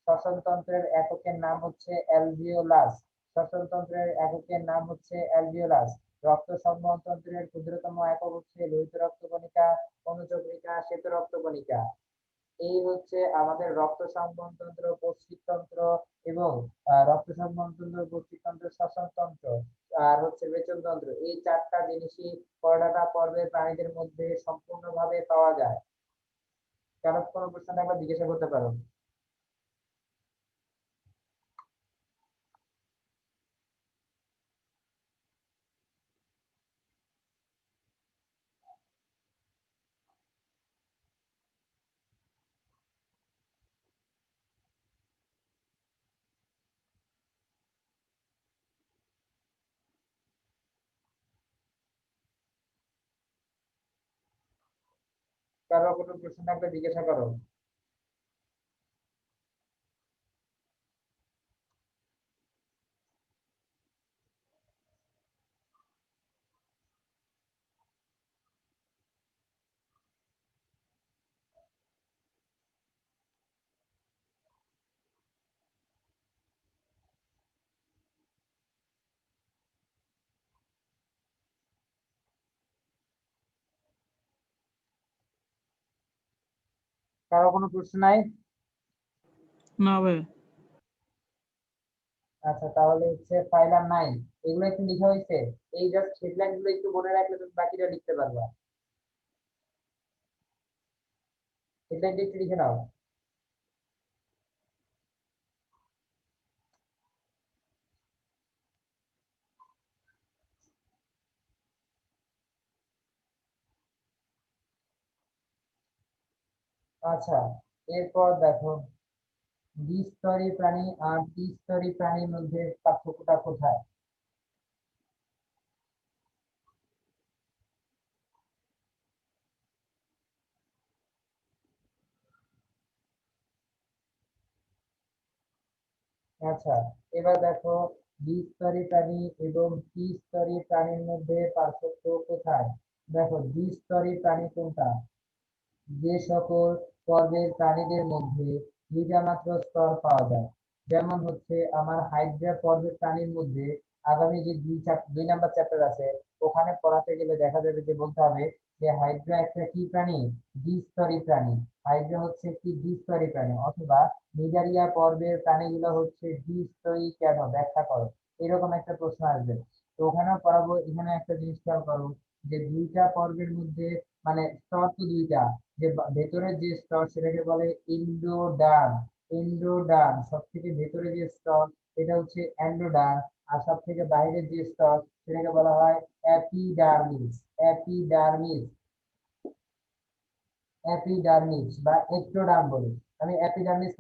শ্বসনতন্ত্রের এককের নাম হচ্ছে অ্যালভিওলাস, শ্বসনতন্ত্রের এককের নাম হচ্ছে অ্যালভিওলাস। রক্ত সংবহন তন্ত্রের ক্ষুদ্রতম একক হচ্ছে লোহিত রক্তকণিকা, অনুচক্রিকা, শ্বেত রক্তকণিকা। এই হচ্ছে আমাদের রক্ত সংবহন তন্ত্র, পুষ্টিতন্ত্র এবং রক্ত সংবহন তন্ত্র, পুষ্টিতন্ত্র, শ্বসন তন্ত্র আর হচ্ছে রেচন তন্ত্র। এই চারটা জিনিসই করোনাটা পর্বের প্রাণীদের মধ্যে সম্পূর্ণভাবে পাওয়া যায়। কারো কোনো প্রশ্ন থাকলে জিজ্ঞাসা করতে পারো। কারো কোনো প্রশ্ন থাকলে জিজ্ঞাসা করো। কারো কোনো প্রশ্ন নাই? না ভাই। আচ্ছা, তাহলে হচ্ছে ফাইলাম নাই, এগুলো একটু লেখা হয়েছে। এই জাস্ট হেডলাইন গুলো একটু মনে রাখলে তুমি বাকিটা লিখতে পারবা। হেডলাইনটা একটু লিখে নাও। আচ্ছা, এরপর দেখো দ্বিস্তরী প্রাণী আর ত্রিস্তরী প্রাণীর মধ্যে পার্থক্যটা কোথায়? আচ্ছা, এবার দেখো দ্বিস্তরী প্রাণী এবং ত্রিস্তরী প্রাণীর মধ্যে পার্থক্য কোথায়? দেখো দ্বিস্তরী প্রাণী কোনটা? যে সকল পর্বের প্রাণীদের মধ্যে দুইটা মাত্র স্তর পাওয়া যায়। যেমন হচ্ছে আমার হাইড্রা পর্বের প্রাণীর মধ্যে আগামী যে 2 নাম্বার চ্যাপ্টার আছে ওখানে পড়াতে গেলে দেখা যাবে যে বলতে হবে যে হাইড্রা একটা কি প্রাণী? দ্বিস্তরী প্রাণী। হাইড্রা হচ্ছে একটি দ্বিস্তরী প্রাণী। অথবা নিডারিয়া পর্বের প্রাণীগুলো হচ্ছে দ্বিস্তরী কেন, ব্যাখ্যা করো, এরকম একটা প্রশ্ন আসবে। তো ওখানেও পড়াবো। এখানে একটা জিনিস খেয়াল করো যে দুইটা পর্বের মধ্যে মানে স্তর তো দুইটা, যে ভেতরের যে স্তর সেটাকে বলে ইন্ডোডার্ম। ইন্ডোডার্ম সব থেকে ভেতরে যে স্তর এটা হচ্ছে এন্ডোডার্ম। আর সব থেকে বাইরের যে স্তর সেটাকে বলা হয় এপিডার্মিস। এপিডার্মিস, এপিডার্মিস বা এক্টোডার্ম বলি। আমি এপিডার্মিস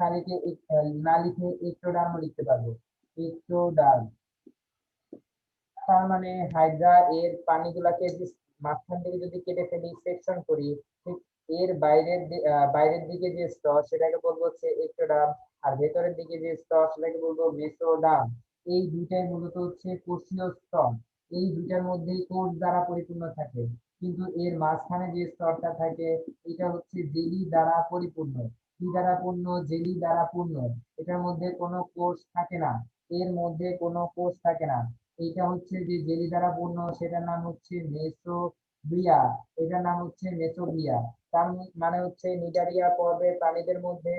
না লিখে এক্টোডার্ম লিখতে পারবো। এক্টোডার্ম। তার মানে হাইড্রা এর পানিগুলাকে যে মাঝখান থেকে যদি কেটে ফেলি, সেকশন করি, ঠিক এর বাইরের দিকে যে স্তর সেটাকে বলবো হচ্ছে এক্টোডার্ম। আর ভেতরের দিকে যে স্তর সেটাকে বলবো মেসোডার্ম। এই দুইটাই মূলত হচ্ছে কোষীয় স্তর। এই দুইটার মধ্যেই কোষ দ্বারা পরিপূর্ণ থাকে। কিন্তু এর মাঝখানে যে স্তরটা থাকে এটা হচ্ছে জেলি দ্বারা পরিপূর্ণ। কি দ্বারা পূর্ণ? জেলি দ্বারা পূর্ণ। এটার মধ্যে কোনো কোষ থাকে না। এর মধ্যে কোনো কোষ থাকে না। এইটা হচ্ছে যে জেলি দ্বারা পূর্ণ, সেটার নাম হচ্ছে মেসোগ্লিয়া। এটার নাম হচ্ছে মেসোগ্লিয়া। তার মানে হচ্ছে নিডারিয়া পর্বের প্রাণীদের মধ্যে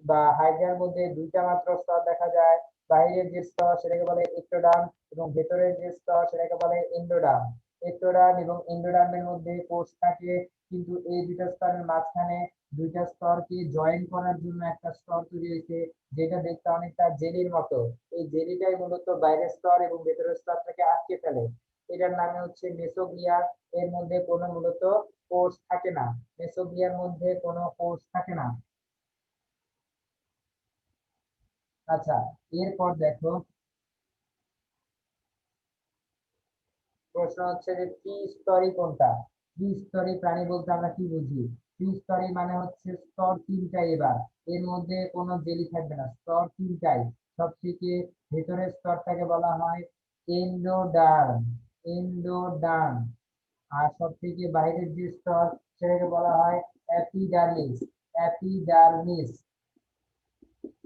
বা হাইড্রার মধ্যে দুইটা মাত্র স্তর দেখা যায়। বাইরের যে স্তর সেটাকে বলে এক্টোডার্ম এবং ভেতরের যে স্তর সেটাকে বলে এন্ডোডার্ম। এক্টোডার্ম এবং এন্ডোডার্মের মধ্যে কোষ থাকে, কিন্তু এই দুইটা স্তরের মাঝখানে দুইটা স্তরকে জয়েন করার জন্য একটা স্তর তৈরি হয়েছে, যেটা দেখতে অনেকটা জেলির মতো। এই জেলিটাই মূলত বাইরের স্তর এবং ভেতরের স্তরটাকে আটকে ফেলে। এটার নামে হচ্ছে মেসোগ্লিয়া। এর মধ্যে কোনো মূলত কোষ থাকে না। মেসোগ্লিয়ার মধ্যে কোনো কোষ থাকে না। আচ্ছা, এরপর দেখো প্রশ্ন হচ্ছে যে ত্রিস্তরী কোনটা? ত্রিস্তরী প্রাণী বলতে আমরা কি বুঝি? ত্রিস্তরী মানে হচ্ছে স্তর তিনটাই। এবার এর মধ্যে কোনো জেলি থাকবে না, স্তর তিনটাই। সব থেকে ভেতরের স্তরটাকে বলা হয় এন্ডোডার্ম। এন্ডোডার্ম। আর সব থেকে বাইরের যে স্তর সেটাকে বলা হয় এপিডার্মিস। এপিডার্মিস।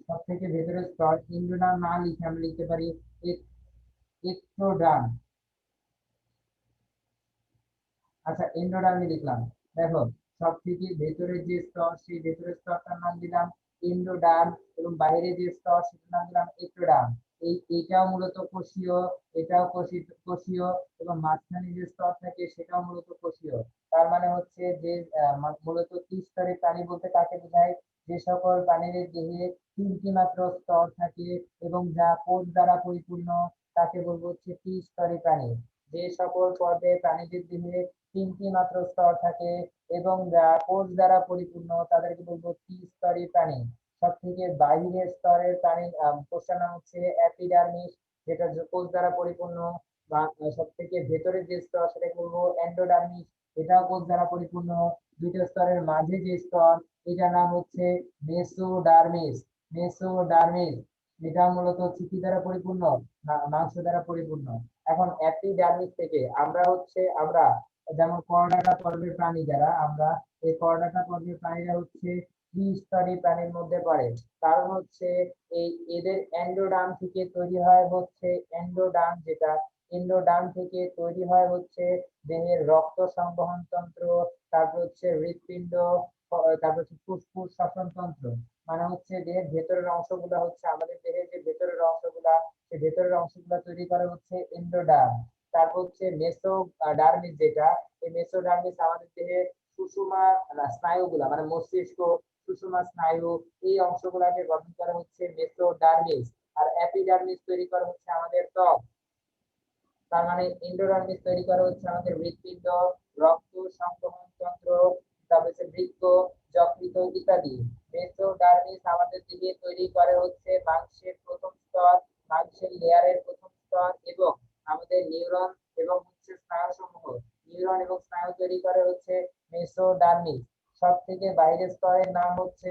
সব থেকে ভেতরের স্তর এন্ডোডার্ম না লিখে আমরা লিখতে পারি এক্টোডার্ম। আচ্ছা, এন্ডোডার্মে লিখলাম। দেখো সব থেকে ভেতরের যে স্তর সেই ভেতরের স্তরটার নাম দিলাম এন্ডোডার্ম এবং বাইরে যে স্তর সেটার নাম দিলাম এক্টোডার্ম। এটাও মূলত কোষীয়, এটাও কোষীয় এবং মাঝখানে যে স্তর থাকে সেটাও মূলত কোষীয়। তার মানে হচ্ছে যে মূলত ত্রিস্তরী প্রাণী বলতে কাকে বোঝায়? যে সকল প্রাণীর দেহে তিনটি মাত্র স্তর থাকে এবং যা কোষ দ্বারা পরিপূর্ণ তাকে বলবো হচ্ছে ত্রিস্তরী প্রাণী। যে সকল পর্বে প্রাণীদের দেহে তিনটি মাত্র স্তর থাকে এবং যা কোষ দ্বারা পরিপূর্ণ তাদেরকে বলবো ত্রিস্তরী প্রাণী। সব থেকে বাইরের স্তরের প্রাণী কোষটার নাম হচ্ছে এপিডার্মিস, যেটা কোষ দ্বারা পরিপূর্ণ। বা সব থেকে ভেতরের যে স্তর সেটাকে বলবো এন্ডোডার্মিস, এটাও কোষ দ্বারা পরিপূর্ণ। দুইটা স্তরের মাঝে যে স্তর এটার নাম হচ্ছে মেসোডার্মিস। মেসোডার্মিস। এটা মূলত হচ্ছে কি দ্বারা পরিপূর্ণ? মাংস দ্বারা পরিপূর্ণ। এখন এপিডার্মিস থেকে আমরা যেমন করডাটা পর্বের প্রাণী যারা আমরা, এই করডাটা পর্বের প্রাণীরা হচ্ছে ত্রিস্তরী প্রাণীর মধ্যে পড়ে। কারণ হচ্ছে এই এদের এন্ডোডার্ম থেকে তৈরি হয় হচ্ছে এন্ডোডার্ম, যেটা এন্ডোডার্ম থেকে তৈরি হয় হচ্ছে দেহের রক্ত সংবহন তন্ত্র, তারপর হচ্ছে হৃৎপিণ্ড, তারপর হচ্ছে ফুসফুস শ্বসনতন্ত্র, মানে হচ্ছে দেহের ভেতরের অংশগুলো হচ্ছে আমাদের দেহের যে ভেতরের অংশগুলা, সেই ভেতরের অংশগুলা তৈরি করে হচ্ছে এন্ডোডার্ম। তারপর হচ্ছে মেসো ডার্মিস, যেটা এই মেসোডার্মিস আমাদের দেহের সুষুমা স্নায়ুগুলা, মানে মস্তিষ্ক, সুষুমা স্নায়ু, এই অংশগুলাকে গঠন করে হচ্ছে মেসোডার্মিস। আর এপিডার্মিস তৈরি করে হচ্ছে আমাদের ত্বক। তার মানে এন্ডোডার্মিস তৈরি করে হচ্ছে আমাদের হৃৎপিণ্ড, রক্ত সংবহন তন্ত্র, তারপর হচ্ছে বৃক্ক, যকৃৎ ইত্যাদি। মেসোডার্মিস আমাদের দেহে তৈরি করে হচ্ছে মাংসের প্রথম স্তর, মাংসের লেয়ারের প্রথম স্তর, এবং আমাদের নিউরন এবং হচ্ছে স্নায়ু সমূহ, নিউরন এবং স্নায়ু তৈরি করে হচ্ছে মেসোডার্মিস। সব থেকে বাইরের স্তরের নাম হচ্ছে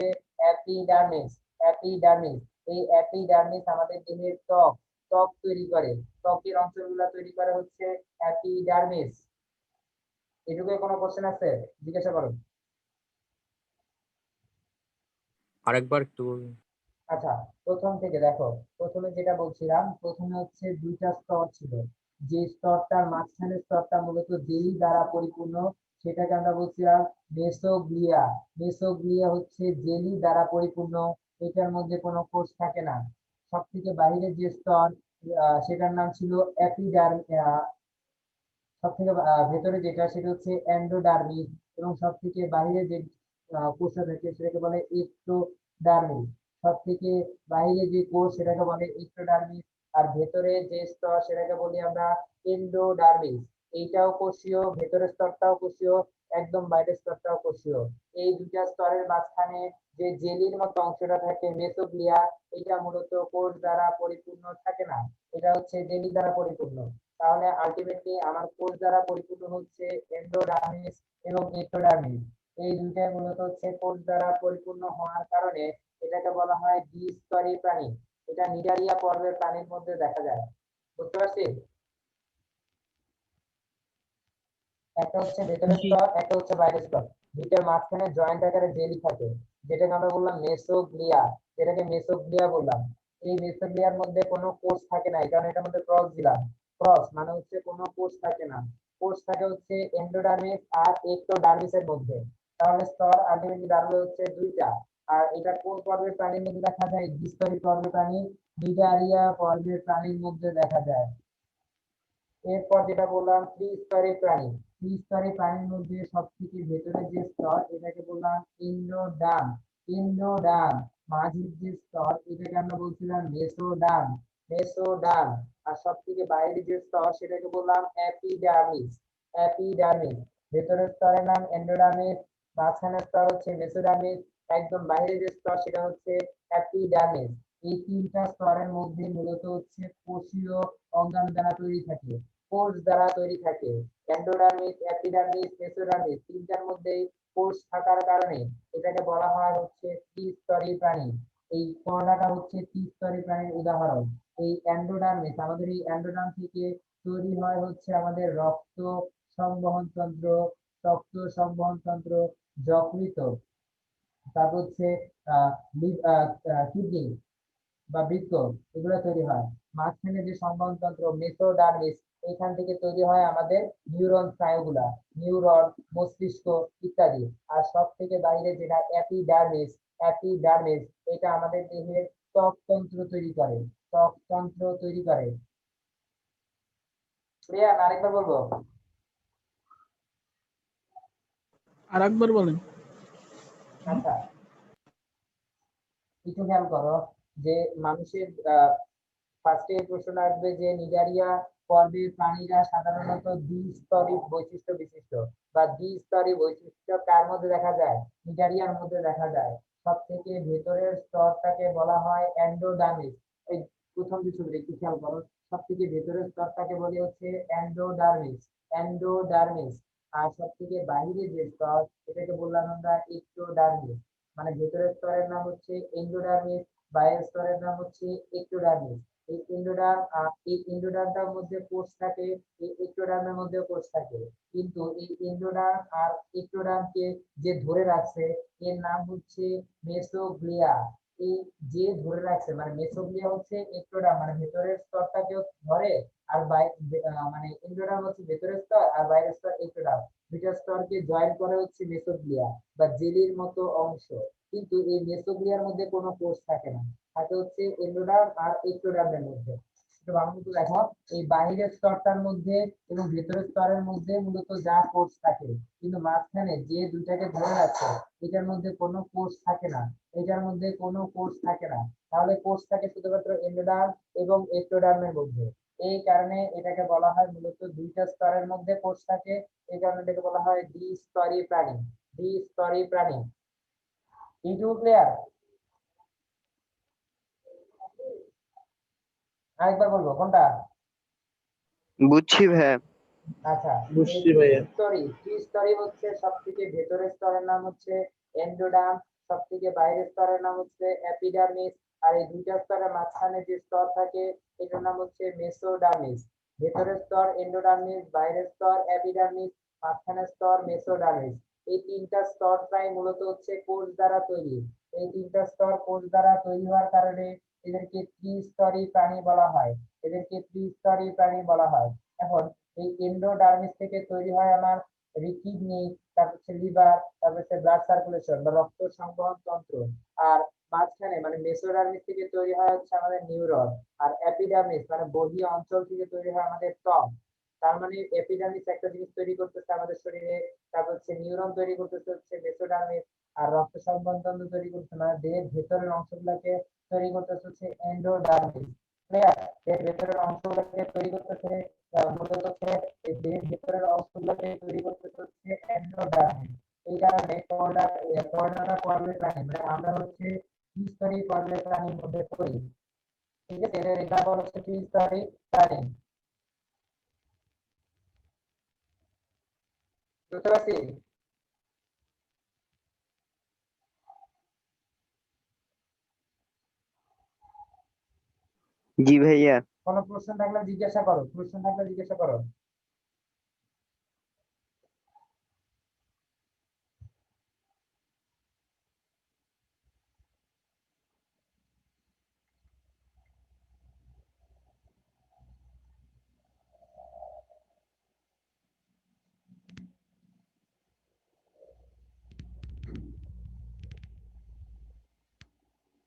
এপিডার্মিস। এপিডার্মিস, এই এপিডার্মিস আমাদের দেহের ত্বক, ত্বক তৈরি করে, ত্বকের অঞ্চলগুলো তৈরি করে হচ্ছে এপিডার্মিস। এটুকু কোনো কোশ্চেন আছে? জিজ্ঞাসা করুন। আরেকবার একটু বলুন। আচ্ছা, প্রথম থেকে দেখো, প্রথমে যেটা বলছিলাম, প্রথমে হচ্ছে দুইটা স্তর ছিল। যে স্তরটার মাঝখানের স্তরটা মূলত জেলি দ্বারা পরিপূর্ণ, সেটাকে আমরা বলছিলাম মেসোগ্লিয়া। মেসোগ্লিয়া হচ্ছে জেলি দ্বারা পরিপূর্ণ, এটার মধ্যে কোনো কোষ থাকে না। সব থেকে বাইরের যে স্তর, সেটার নাম ছিল সব থেকে ভেতরে যেটা, সেটা হচ্ছে এন্ডোডার্মিস। এবং সব থেকে বাইরে যে কোষটা থাকে সেটাকে বলে এক্টোডার্মিস। সব থেকে বাইরে যে কোষ সেটাকে বলে এক্টোডার্মিস, আর ভেতরে যে স্তর সেটাকে বলি আমরা এন্ডোডার্মিস। এইটাও কোষীয়, ভেতরের স্তরটাও কোষীয়, একদম বাইরের স্তরটাও কোষীয়। এই দুইটা স্তরের মাঝখানে যে জেলির মতো অংশটা থাকে মেসোগ্লিয়া, এটা মূলত কোষ দ্বারা পরিপূর্ণ থাকে না, এটা হচ্ছে জেলি দ্বারা পরিপূর্ণ। তাহলে আলটিমেটলি আমার কোষ দ্বারা পরিপূর্ণ হচ্ছে এন্ডোডার্মিস এবং এক্টোডার্মিস। এই দুইটাই মূলত হচ্ছে কোষ দ্বারা পরিপূর্ণ হওয়ার কারণে এটাকে বলা হয় দ্বিস্তরী প্রাণী। এটা নিডারিয়া পর্বের প্রাণীর মধ্যে দেখা যায়। বুঝতে পারছি? একটা হচ্ছে ভেতরের স্তর, একটা হচ্ছে বাইরের স্তর। দুইটার মাঝখানে জয়েন্ট আকারে জেলি থাকে, যেটাকে আমরা বললাম মেসোগ্লিয়া, যেটাকে মেসোগ্লিয়া বললাম। এই মেসোগ্লিয়ার মধ্যে কোনো কোষ থাকে না, কারণ এটার মধ্যে ক্রস দিলাম। ক্রস মানে হচ্ছে কোনো কোষ থাকে না। কোষ থাকে হচ্ছে এন্ডোডার্মিস আর এক্টোডার্মিসের মধ্যে। তাহলে স্তর আলটিমেটলি দাঁড়ালো হচ্ছে দুইটা। আর এটা কোন পর্বের প্রাণীর মধ্যে দেখা যায়? দ্বিস্তরী পর্বের প্রাণী, নিডারিয়া পর্বের প্রাণীর মধ্যে দেখা যায়। এরপর যেটা বললাম ত্রিস্তরী প্রাণী। ত্রিস্তরী প্রাণীর মধ্যে সব থেকে ভেতরের যে স্তর, এটাকে বললাম ইন্ডোডার্ম। ইন্ডোডার্ম মাঝের যে স্তর, এটাকে আমরা বলছিলাম মেসোডার্ম। মেসোডার্ম। আর সব থেকে বাইরের যে স্তর, সেটাকে বললাম এপিডার্মিস। এপিডার্মিস। ভেতরের স্তরের নাম এন্ডোডার্মিস, মাঝখানের স্তর হচ্ছে মেসোডার্মিস, একদম বাইরে যে স্তর সেটা হচ্ছে এপিডার্মিস। এই তিনটা স্তরের মধ্যে মূলত হচ্ছে কোষীয় অঙ্গাণু দ্বারা তৈরি থাকে, কোষ দ্বারা তৈরি থাকে। এন্ডোডার্মিস, এপিডার্মিস, মেসোডার্মিস, তিনটার মধ্যেই কোষ থাকার কারণে এটাকে বলা হয় হচ্ছে ত্রিস্তরী প্রাণী। এই করোনাটা হচ্ছে ত্রিস্তরী প্রাণীর উদাহরণ। এই এন্ডোডার্মিস, আমাদের এই এন্ডোডার্ম থেকে তৈরি হয় হচ্ছে আমাদের রক্ত সংবহন তন্ত্র, রক্ত সংবহন তন্ত্র, যকৃৎ, তারপর হচ্ছে কিডনি বা বৃক্ক, এগুলো তৈরি হয়। মাঝখানে যে সংবহন তন্ত্র মেসোডার্মিস, এখান থেকে তৈরি হয় আমাদের নিউরন স্নায়ুগুলা, নিউরন, মস্তিষ্ক ইত্যাদি। আর সব থেকে বাইরে যেটা এপিডার্মিস, এপিডার্মিস এটা আমাদের দেহের ত্বকতন্ত্র তৈরি করে, ত্বকতন্ত্র তৈরি করে। প্রিয়া, আরেকবার বলবো? আর একবার বলেন। আচ্ছা, একটু খেয়াল করো যে মানুষের ফার্স্টে প্রশ্ন আসবে যে নিডারিয়া পর্বের প্রাণীরা সাধারণত দ্বিস্তরী বৈশিষ্ট্য বিশিষ্ট, বা দ্বিস্তরী বৈশিষ্ট্য কার মধ্যে দেখা যায়? নিডারিয়ার মধ্যে দেখা যায়। সব থেকে ভেতরের স্তরটাকে বলা হয় এন্ডোডার্মিস। এই প্রথম যে ছবিটা একটু খেয়াল করো, সব থেকে ভেতরের স্তরটাকে বলে হচ্ছে এন্ডোডার্মিস, এন্ডোডার্মিস। আর সব থেকে বাইরে যে স্তর, এটাকে বললাম আমরা এক্টোডার্মিস। মানে ভেতরের স্তরের নাম হচ্ছে এন্ডোডার্মিস, বাইরের স্তরের নাম হচ্ছে এক্টোডার্মিস। এই এন্ডোডার্মটার মধ্যে কোষ থাকে, এই এক্টোডার্মের মধ্যে কোষ থাকে। কিন্তু এই এন্ডোডার্ম আর এক্টোডার্মকে যে ধরে রাখছে, এর নাম হচ্ছে মেসোগ্লিয়া। এই যে ধরে রাখছে মানে মেসোগ্লিয়া হচ্ছে এক্টোডার্ম মানে ভেতরের স্তরটাকে ধরে, আর মানে এন্ডোডার্ম হচ্ছে ভেতরের স্তর আর বাইরের স্তর এক্টোডার্ম, দুইটা স্তরকে জয়েন করে হচ্ছে মেসোগ্লিয়া বা জেলির মতো অংশ। কিন্তু এই মেসোগ্লিয়ার মধ্যে কোনো কোষ থাকে না, থাকে হচ্ছে এন্ডোডার্ম আর এক্টোডার্মের মধ্যে। একটু ভালো মতো দেখো, এই বাহিরের স্তরটার মধ্যে এবং ভেতরের স্তরের মধ্যে মূলত যা কোষ থাকে, কিন্তু মাঝখানে যে দুইটাকে ধরে রাখছে এটার মধ্যে কোনো কোষ থাকে না, এটার মধ্যে কোনো কোষ থাকে না। তাহলে কোষ থাকে শুধুমাত্র এন্ডোডার্ম এবং এক্টোডার্মের মধ্যে। এই কারণে এটাকে বলা হয় মূলত দুইটা স্তরের মধ্যে কোষ থাকে, এই কারণে এটাকে বলা হয় দ্বিস্তরী প্রাণী। দ্বিস্তরী প্রাণী। এইটুকু ক্লিয়ার? আরেকবার বলবো কোনটা? বুঝছি ভাইয়া। আচ্ছা, বুঝছি ভাইয়া। ত্রিস্তরী হচ্ছে সব থেকে ভেতরের স্তরের নাম হচ্ছে এন্ডোডার্ম, সব থেকে বাইরের স্তরের নাম হচ্ছে এপিডার্মিস, আর এই দুইটা স্তরের মাঝখানে যে স্তর থাকে এটার নাম হচ্ছে মেসোডার্মিস। ভেতরের স্তর এন্ডোডার্মিস, বাইরের স্তর এপিডার্মিস, মাঝখানের স্তর মেসোডার্মিস। এই তিনটা স্তরটাই মূলত হচ্ছে কোষ দ্বারা তৈরি। এই তিনটা স্তর কোষ দ্বারা তৈরি হওয়ার কারণে এদেরকে ত্রিস্তরী প্রাণী বলা হয়। এদেরকে ত্রিস্তরী প্রাণী বলা হয়। এখন এই এন্ডোডার্মিস থেকে তৈরি হয় আমার কিডনি, তারপর হচ্ছে লিভার, তারপর হচ্ছে ব্লাড সার্কুলেশন বা রক্ত সংবহন তন্ত্র। আর মাঝখানে মানে মেসোডার্মিস থেকে তৈরি হয় হচ্ছে আমাদের নিউরন। আর এপিডার্মিস মানে বহি অঞ্চল থেকে তৈরি হয় আমাদের ত্বক। তার মানে এপিডার্মিস একটা জিনিস তৈরি করতেছে আমাদের শরীরে, তারপর হচ্ছে নিউরন তৈরি করতেছে হচ্ছে মেসোডার্মিস, আর রক্ত সংবহন তন্ত্র তৈরি করতেছে মানে দেহের ভেতরের অংশগুলোকে তৈরি করতেছে হচ্ছে এন্ডোডার্মিস। ক্লিয়ার? এর ভেতরের অংশগুলোকে তৈরি করতেছে মূলত হচ্ছে এই দেহের ভেতরের অংশগুলোকে তৈরি করতেছে হচ্ছে এন্ডোডার্মিস। এই কারণে কর্নাটা পর্বের প্রাণী মানে আমরা হচ্ছে দ্বিস্তরী পর্বের প্রাণীর মধ্যে পড়ি। ঠিক আছে, এর এক্সাম্পল হচ্ছে দ্বিস্তরী প্রাণী। বুঝতে পারছি? জি ভাইয়া। কোনো প্রশ্ন থাকলে জিজ্ঞাসা করো, প্রশ্ন থাকলে জিজ্ঞাসা করো।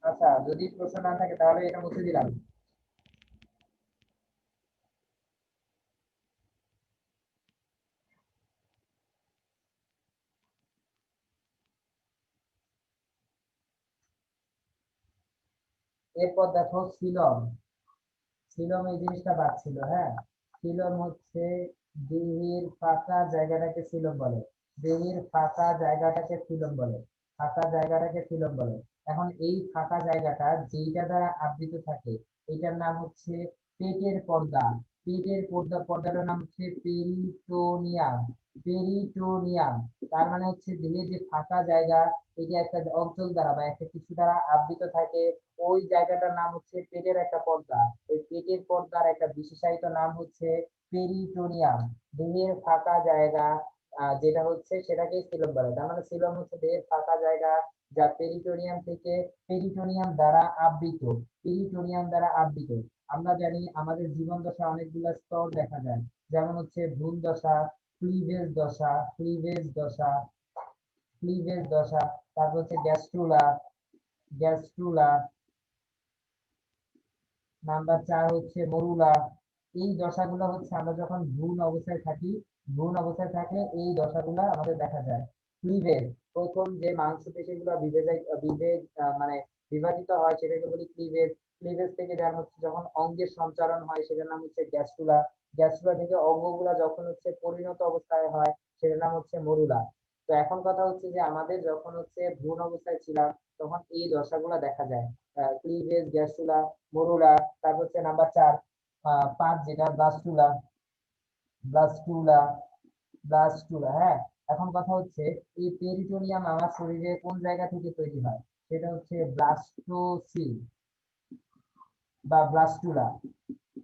আচ্ছা, যদি প্রশ্ন না থাকে তাহলে এটা মুছে দিলাম। এরপর দেখো সিলম। সিলম এই জিনিসটা বাদ ছিল, হ্যাঁ। সিলম হচ্ছে দেহের ফাঁকা জায়গাটাকে সিলম বলে। দেহের ফাঁকা জায়গাটাকে সিলম বলে। ফাঁকা জায়গাটাকে সিলম বলে। এখন এই ফাঁকা জায়গাটা যেইটা দ্বারা আবৃত থাকে এটার নাম হচ্ছে পেটের পর্দা। পেটের পর্দাটার নাম হচ্ছে পেরিটোনিয়াম। পেরিটোনিয়াম তার মানে হচ্ছে দেহের যে ফাঁকা জায়গা, এটা একটা অঞ্চল দ্বারা বা একটা কিছু দ্বারা আবৃত থাকে, ওই জায়গাটার নাম হচ্ছে পেটের একটা পর্দা। এই পেটের পর্দার একটা বিশেষায়িত নাম হচ্ছে পেরিটোনিয়াম। দেহের ফাঁকা জায়গা যেটা হচ্ছে সেটাকে সিলম বলে। তার মানে সিলম হচ্ছে দেহের ফাঁকা জায়গা যা পেরিটোনিয়াম থেকে পেরিটোনিয়াম দ্বারা আবৃত। পেরিটোনিয়াম দ্বারা আবৃত। আমরা জানি আমাদের জীবন দশা অনেকগুলো স্তর দেখা যায়, যেমন হচ্ছে ভ্রূণ দশা, ক্লিভেজ দশা, ক্লিভেজ দশা, ক্লিভেজ দশা, তারপর হচ্ছে গ্যাস্ট্রুলা, গ্যাস্ট্রুলা, নাম্বার 4 হচ্ছে মরুলা। এই দশাগুলো হচ্ছে আমরা যখন ভ্রূণ অবস্থায় থাকি, ভ্রূণ অবস্থায় থাকলে এই দশাগুলো আমাদের দেখা যায়। ক্লিভেজ, প্রথম যে মাংসপেশিগুলো মানে বিভাজিত হয় সেটাকে বলি ক্লিভেজ। ক্লিভেজ থেকে যার হচ্ছে যখন অঙ্গের সঞ্চারণ হয় সেটার নাম হচ্ছে গ্যাস্ট্রুলা। গ্যাস্ট্রুলা থেকে অঙ্গগুলা যখন হচ্ছে পরিণত অবস্থায় হয় সেটার নাম হচ্ছে মরুলা। তো এখন কথা হচ্ছে যে আমাদের যখন হচ্ছে ভ্রূণ অবস্থায় ছিলাম তখন এই দশাগুলো দেখা যায়, ক্লিভেজ, গ্যাস্ট্রুলা, মরুলা। তারপর হচ্ছে নাম্বার 4, 5 যেটা ব্লাস্টুলা, ব্লাস্টুলা, ব্লাস্টুলা, হ্যাঁ। এখন কথা হচ্ছে এই পেরিটোনিয়াম আমার শরীরে কোন জায়গা থেকে তৈরি হয়, সেটা হচ্ছে ব্লাস্টোসিল বা ব্লাস্টুলা,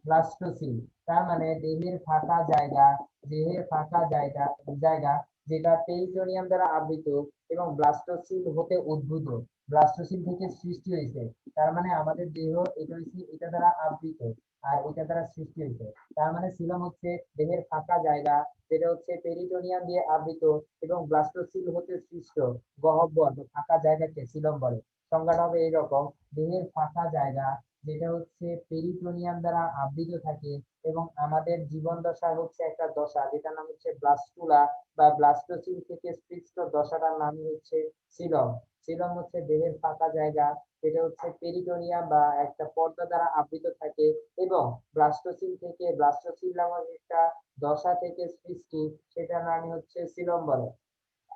ব্লাস্টোসিল। তার মানে দেহের ফাঁকা জায়গা, দেহের ফাঁকা জায়গা জায়গা যেটা পেরিটোনিয়াম দ্বারা আবৃত এবং ব্লাস্টোসিল হতে উদ্ভূত, ব্লাস্টোসিল থেকে সৃষ্টি হয়েছে। তার মানে আমাদের দেহ এটা হচ্ছে এটা দ্বারা আবৃত আর এটা দ্বারা সৃষ্টি হয়েছে। তার মানে সিলম হচ্ছে দেহের ফাঁকা জায়গা, যেটা হচ্ছে পেরিটোনিয়াম দিয়ে আবৃত এবং ব্লাস্টোসিল হতে সৃষ্ট গহ্বর বা ফাঁকা জায়গাকে সিলম বলে। সংজ্ঞাটা হবে এইরকম: দেহের ফাঁকা জায়গা যেটা হচ্ছে পেরিটোনিয়াম দ্বারা আবৃত থাকে এবং আমাদের জীবন দশা হচ্ছে একটা দশা যেটার নাম হচ্ছে ব্লাস্টুলা বা ব্লাস্টোসিল থেকে সৃষ্ট দশাটার নাম হচ্ছে সিলম। সিলম হচ্ছে দেহের ফাঁকা জায়গা যেটা হচ্ছে পেরিটোনিয়াম বা একটা পর্দা দ্বারা আবৃত থাকে এবং ব্লাস্টোসিল নামক একটা দশা থেকে সৃষ্টি, সেটার নাম হচ্ছে সিলম বলে।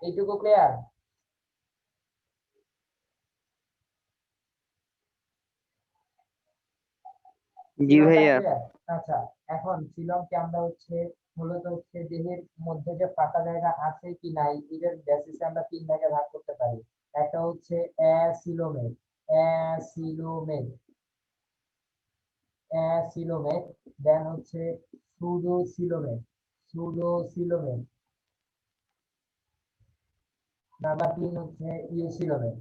এইটুকু ক্লিয়ার? জি ভাইয়া। আচ্ছা, এখন সিলমকে আমরা হচ্ছে মূলত হচ্ছে দেহের মধ্যে যে ফাঁকা জায়গা আছে কি নাই এটার বেসিসে আমরা তিন ভাগে ভাগ করতে পারি। একটা হচ্ছে অ্যাসিলোমেট, অ্যাসিলোমেট, অ্যাসিলোমেট, দেন হচ্ছে সুডোসিলোমেট, সুডোসিলোমেট, নাম্বার 3 হচ্ছে ইউসিলোমেট।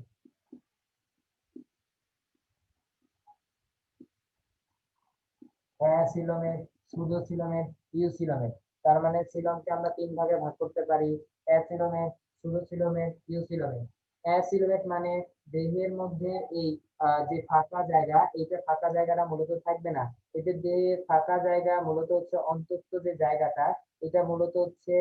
অ্যাসিলোমেট, সুডোসিলোমেট, ইউসিলোমেট। তার মানে সিলমকে আমরা তিন ভাগে ভাগ করতে পারি: অ্যাসিলোমেট, সুডোসিলোমেট, ইউসিলোমেট। অ্যাসিলোমেট মানে দেহের মধ্যে এই যে ফাঁকা জায়গা, এইটা ফাঁকা জায়গাটা মূলত থাকবে না। এদের দেহে ফাঁকা জায়গা মূলত হচ্ছে অন্তঃস্থ যে জায়গাটা, এটা মূলত হচ্ছে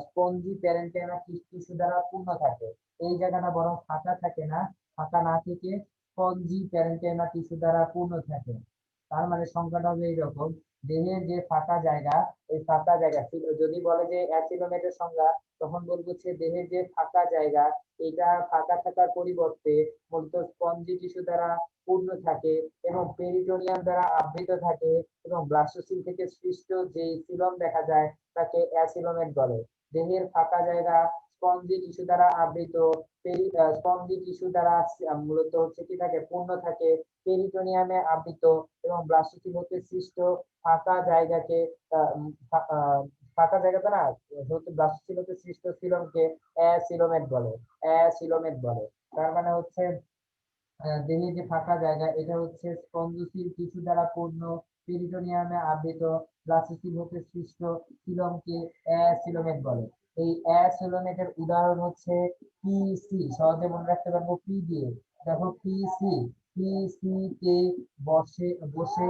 স্পঞ্জি প্যারেনকাইমা টিস্যু দ্বারা পূর্ণ থাকে। এই জায়গাটা বরং ফাঁকা থাকে না, ফাঁকা না থেকে স্পঞ্জি প্যারেনকাইমা টিস্যু দ্বারা পূর্ণ থাকে। তার মানে সংখ্যাটা হবে এইরকম: দেহের যে ফাঁকা জায়গা, এই ফাঁকা জায়গা যদি বলে যে অ্যাসিলোমেটের সংজ্ঞা, তখন বলবো হচ্ছে দেহের যে ফাঁকা জায়গা, এটা ফাঁকা থাকার পরিবর্তে মূলত স্পঞ্জি টিস্যু দ্বারা পূর্ণ থাকে এবং পেরিটোনিয়াম দ্বারা আবৃত থাকে এবং ব্লাস্টোসিল থেকে সৃষ্ট যে সিলম দেখা যায় তাকে অ্যাসিলোমেট বলে। দেহের ফাঁকা জায়গা স্পঞ্জি টিস্যু দ্বারা আবৃত, স্পঞ্জি টিস্যু দ্বারা মূলত হচ্ছে কি থাকে, পূর্ণ থাকে, পেরিটোনিয়ামে আবৃত এবং ব্লাস্টোসিল হতে সৃষ্ট ফাঁকা জায়গাকে ফাঁকা জায়গাটা না হচ্ছে ব্লাস্টোসিল হতে সৃষ্ট সিলমকে অ্যাসিলোমেট বলে, অ্যাসিলোমেট বলে। তার মানে হচ্ছে দেহের যে ফাঁকা জায়গা এটা হচ্ছে স্পঞ্জশীল টিস্যু দ্বারা পূর্ণ, পেরিটোনিয়ামে আবৃত, ব্লাস্টোসিল হতে সৃষ্ট সিলমকে অ্যাসিলোমেট বলে। এই অ্যাসিলোমেটের উদাহরণ হচ্ছে পিসি, সহজে মনে রাখতে পারবো পি দিয়ে। দেখো পিসি, পিসি তে বসে বসে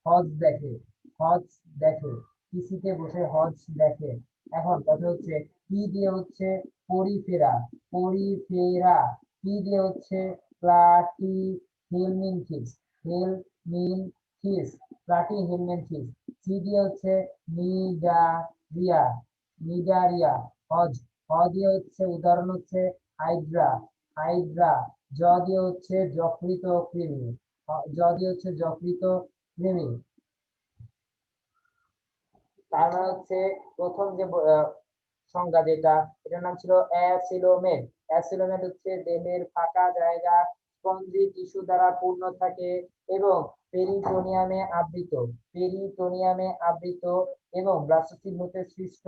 হজ দেখে, হজ দেখে, পিসিতে বসে হজ দেখে। এখন কথা হচ্ছে পি দিয়ে হচ্ছে পরিফেরা, পরিফেরা, পি দিয়ে হচ্ছে প্লাটিহেলমিনথিস, হেলমিনথিস, প্লাটিহেলমিনথিস। সি দিয়ে হচ্ছে নিডারিয়া, নিডারিয়া, হজ, হ দিয়ে হচ্ছে উদাহরণ হচ্ছে হাইড্রা, হাইড্রা। জ দিয়ে হচ্ছে যকৃত কৃমি, জ দিয়ে হচ্ছে যকৃত কৃমি। তার মানে হচ্ছে প্রথম যে সংজ্ঞা যেটা, এটার নাম ছিল অ্যাসিলোমেট। অ্যাসিলোমেট হচ্ছে দেহের ফাঁকা জায়গা স্পঞ্জি টিস্যু দ্বারা পূর্ণ থাকে এবং পেরিটোনিয়ামে আবৃত, পেরিটোনিয়ামে আবৃত এবং ব্লাস্টোসিল হতে সৃষ্ট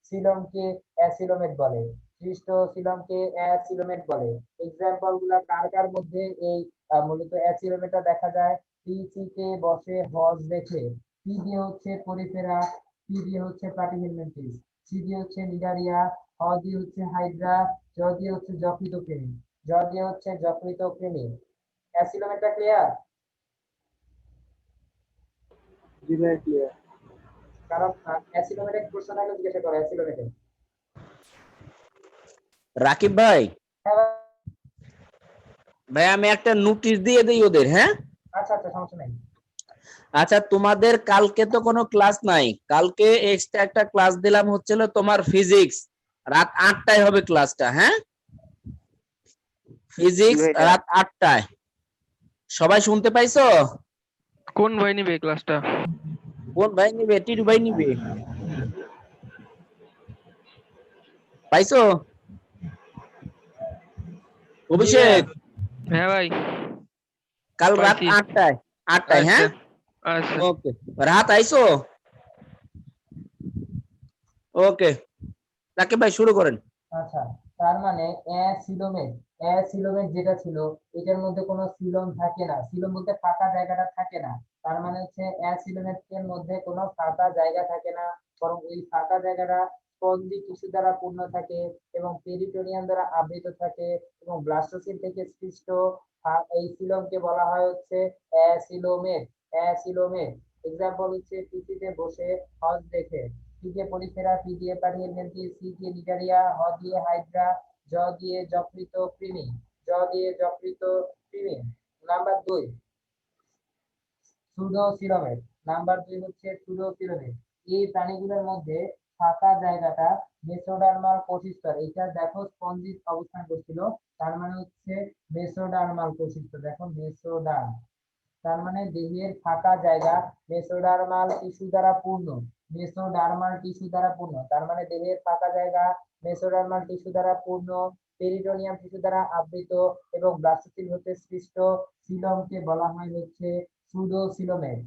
সিলমকে অ্যাসিলোমেট বলে, সৃষ্ট সিলমকে অ্যাসিলোমেট বলে। এক্সাম্পল গুলা কার কার মধ্যে এই মূলত অ্যাসিলোমেটটা দেখা যায়? পিসি তে বসে হজ দেখে, পি দিয়ে হচ্ছে পরিফেরা, পি দিয়ে হচ্ছে প্লাটিহেলমিনথিস, সি দিয়ে হচ্ছে নিডারিয়া, হ দিয়ে হচ্ছে হাইড্রা, জ দিয়ে হচ্ছে যকৃত কৃমি, জ দিয়ে হচ্ছে যকৃত কৃমি। অ্যাসিলোমেটটা ক্লিয়ার? জি ভাই ক্লিয়ার। কারণ অ্যাসিলোমেটের প্রশ্ন থাকলে জিজ্ঞাসা করো অ্যাসিলোমেটে। রাকিব ভাই, হ্যাঁ ভাই আমি একটা নোটিশ দিয়ে দেই ওদের, হ্যাঁ? আচ্ছা আচ্ছা, সমস্যা নাই। আচ্ছা, তোমাদের কালকে তো কোনো ক্লাস নাই, কালকে এক্সট্রা একটা ক্লাস দিলাম হচ্ছিল তোমার ফিজিক্স, রাত 8টায় হবে ক্লাসটা, হ্যাঁ? ফিজিক্স রাত 8টায়, সবাই শুনতে পাইছো? কোন ভাই নিবে এই ক্লাসটা? কোন ভাই নিবে? টিটু ভাই নিবে, পাইছো? অভিষেক, হ্যাঁ ভাই কাল রাত পাইছি। 8টায়, 8টায়, হ্যাঁ? আচ্ছা ওকে, রাত আইছো? ওকে। রাকিব ভাই শুরু করেন। আচ্ছা, তার মানে অ্যাসিলোমেট যেটা ছিল এটার মধ্যে কোনো সিলোম থাকে না, সিলোম বলতে ফাঁকা জায়গাটা থাকে না। তার মানে হচ্ছে অ্যাসিলোমেটের মধ্যে কোনো ফাঁকা জায়গা থাকে না, বরং ওই ফাঁকা জায়গাটা স্পঞ্জি টিস্যু দ্বারা পূর্ণ থাকে এবং পেরিটোনিয়াম দ্বারা আবৃত থাকে এবং ব্লাস্টোসিল থেকে সৃষ্ট এই সিলোমকে বলা হয় হচ্ছে অ্যাসিলোমেট। এক্সাম্পল হচ্ছে পিসিতে বসে হজ দেখে, পি দিয়ে পলিফেরা, পি দিয়ে পার্নিয়েন্টিস, সি দিয়ে নিডারিয়া, হ দিয়ে হাইড্রা, জ দিয়ে যকৃত কৃমি, নাম্বার 2 সুডোসিলোমেট। নাম্বার 2 হচ্ছে সুডোসিলোমেট। এই প্রাণীগুলোর মধ্যে ফাঁকা জায়গাটা মেসোডার্মাল কোষস্তর, এটা দেখো স্পঞ্জিস অবস্থান করছিল, তার মানে হচ্ছে মেসোডার্মাল কোষস্তর, দেখো মেসোডার্ম, তার মানে দেহের ফাঁকা জায়গা মেসোডার্মাল টিস্যু দ্বারা পূর্ণ, তার মানে দেহের ফাঁকা জায়গা মেসোডার্মাল টিস্যু দ্বারা পূর্ণ, পেরিটোনিয়াম টিস্যু দ্বারা আবৃত এবং ব্লাস্টোসিল হতে সৃষ্ট সিলমকে বলা হয় হচ্ছে সুডোসিলোমেট।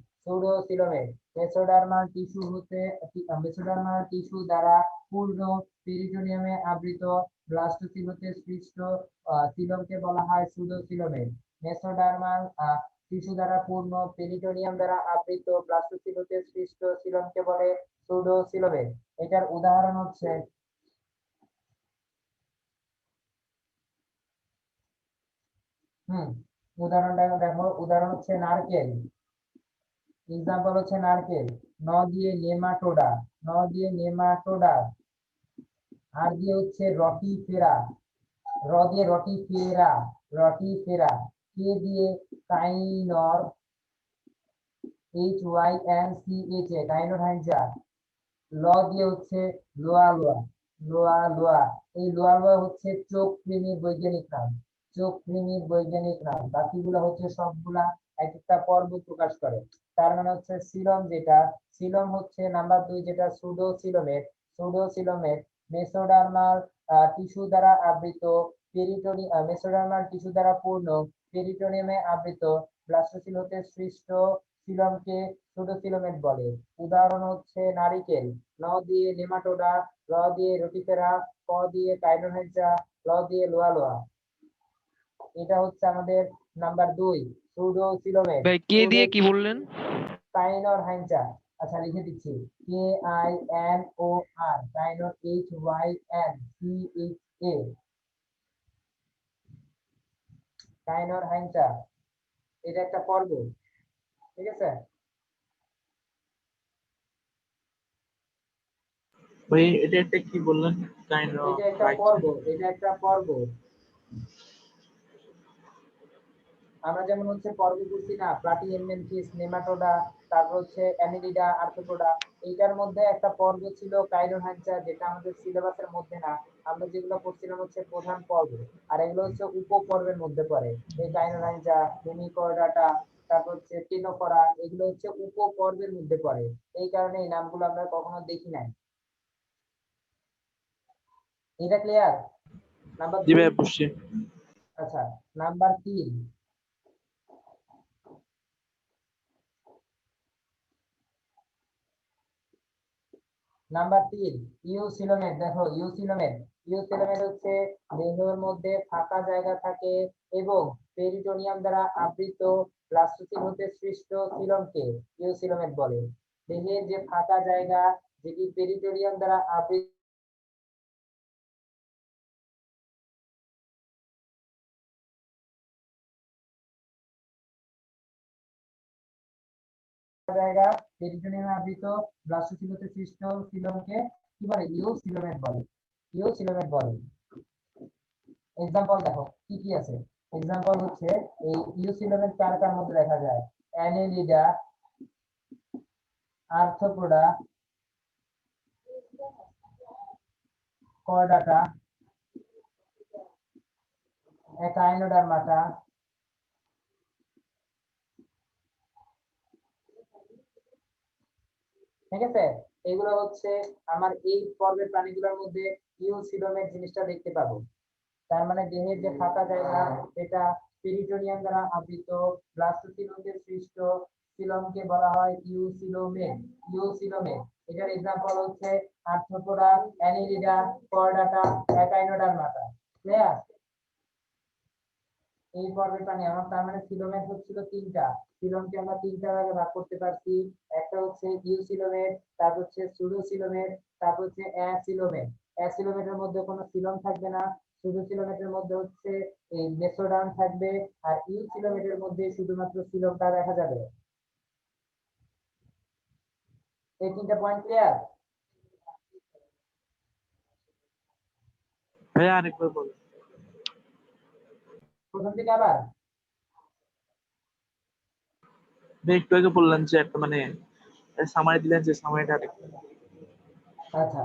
মেসোডার্মাল টিস্যু দ্বারা পূর্ণ, পেরিটোনিয়ামে আবৃত, ব্লাস্টোসিল হতে সৃষ্ট সিলমকে বলা হয় সুডোসিলোমেট। মেসোডার্মাল টিস্যু দ্বারা পূর্ণ, পেরিটোনিয়াম দ্বারা আবৃত, ব্লাস্টোসিল হতে সৃষ্ট সিলমকে বলে সুডোসিলোমেট। এটার উদাহরণ হচ্ছে উদাহরণটা দেখো, উদাহরণ হচ্ছে নারকেল। এক্সাম্পল হচ্ছে নারকেল, ন দিয়ে নেমাটোডা, আর দিয়ে হচ্ছে রটিফেরা, র দিয়ে রটিফেরা, কে দিয়ে কাইনর, HYNCHA কাইনোরহাইনজা, ল দিয়ে হচ্ছে লোয়া। এই লোয়া হচ্ছে চোখ কৃমির বৈজ্ঞানিক নাম। বাকিগুলো হচ্ছে সবগুলা এক একটা পর্ব প্রকাশ করে। তার মানে হচ্ছে সিলম হচ্ছে নাম্বার 2 যেটা সুডোসিলোমেট মেসোডার্মাল টিস্যু দ্বারা আবৃত, মেসোডার্মাল টিস্যু দ্বারা পূর্ণ, পেরিটোনিয়ামে আবৃত, ব্লাস্টোসিল হতে সৃষ্ট সিলমকে সুডোসিলোমেট বলে। উদাহরণ হচ্ছে নারিকেল, ন দিয়ে নেমাটোডা, র দিয়ে রটিফেরা, ক দিয়ে কাইনোরহাইনজা, ল দিয়ে লোয়া। এটা হচ্ছে আমাদের নাম্বার 2 সুডোসিলোমেট। ভাই কে দিয়ে কি বললেন? কাইনোরহাইনজা, আচ্ছা লিখে দিচ্ছি, KINOR, কাইনোর HYNCHA, কাইনোরহাইনজা, এটা একটা পর্ব, ঠিক আছে। ভাই এটা একটা কি বললেন? এটা একটা পর্ব। আমরা যেমন হচ্ছে পর্ব করছি না, প্লাটিহেলমিনথেস, নেমাটোডা, তারপর হচ্ছে অ্যানিলিডা, আর্থ্রোপোডা, এইটার মধ্যে একটা পর্ব ছিল কাইনোরহাইনজা, যেটা আমাদের সিলেবাসের মধ্যে না, আমরা যেগুলো পড়ছিলাম হচ্ছে প্রধান পর্ব, আর এগুলো হচ্ছে উপপর্বের মধ্যে পড়ে। এই কাইনোরহাইনজা, হেমিকর্ডাটা, তারপর হচ্ছে টেনোফরা, এগুলো হচ্ছে উপপর্বের মধ্যে পড়ে, এই কারণে এই নামগুলো আমরা কখনো দেখি নাই। এটা ক্লিয়ার? নাম্বার জি 2। ভাই বুঝছি। আচ্ছা, নাম্বার 3 ইউসিলোমেট। দেখো ইউসিলোমেট হচ্ছে দেহের মধ্যে ফাঁকা জায়গা থাকে এবং পেরিটোনিয়াম দ্বারা আবৃত, ব্লাস্টোসিল হতে সৃষ্ট সিলমকে ইউসিলোমেট বলে। দেহের যে ফাঁকা জায়গা যেটি পেরিটোনিয়াম দ্বারা আবৃত জায়গা, পেরিটোনিয়ামে আবৃত, ব্লাস্টোসিল হতে সৃষ্ট সিলমকে কি বলে? ইউসিলোমেট বলে। এক্সাম্পল দেখো কি কি আছে। এক্সাম্পল হচ্ছে এই ইউসিলোমেট কার কার মধ্যে দেখা যায়? অ্যানিলিডা, আর্থ্রোপোডা, কর্ডাটা, একাইনোডার্মাটা, ঠিক আছে। এগুলো হচ্ছে আমার এই পর্বের প্রাণীগুলোর মধ্যে ইউসিলোমেট জিনিসটা দেখতে পাবো। তার মানে দেহের যে ফাঁকা জায়গা এটা পেরিটোনিয়াম দ্বারা আবৃত, ব্লাস্টোসিল হতে সৃষ্ট সিলমকে বলা হয় ইউসিলোমেট। ইউসিলোমেট এটার এক্সাম্পল হচ্ছে arthropoda, Annelida, chordata, Echinodermata. Clear? এই পর্বের প্রাণী আমার তার মানে সিলোমেট হচ্ছিল তিনটা। সিলোমকে আমরা তিনটা ভাগে ভাগ করতে পারছি। একটা হচ্ছে ইউসিলোমেট, তারপর হচ্ছে সুডোসিলোমেট, তারপর হচ্ছে অ্যাসিলোমেট। অ্যাসিলোমেটের মধ্যে কোনো সিলোম থাকবে না। সুডোসিলোমেটের মধ্যে হচ্ছে এই মেসোডার্ম থাকবে, আর ইউসিলোমেটের মধ্যে শুধুমাত্র সিলোমটা দেখা যাবে। এই তিনটা পয়েন্ট ক্লিয়ার? ভাইয়া আরেকবার বলো। প্রথম থেকে আবার ভাই একটু আগে বললেন যে একটা মানে সামারি দিলেন, যে সামারিটা আরেকটু। আচ্ছা,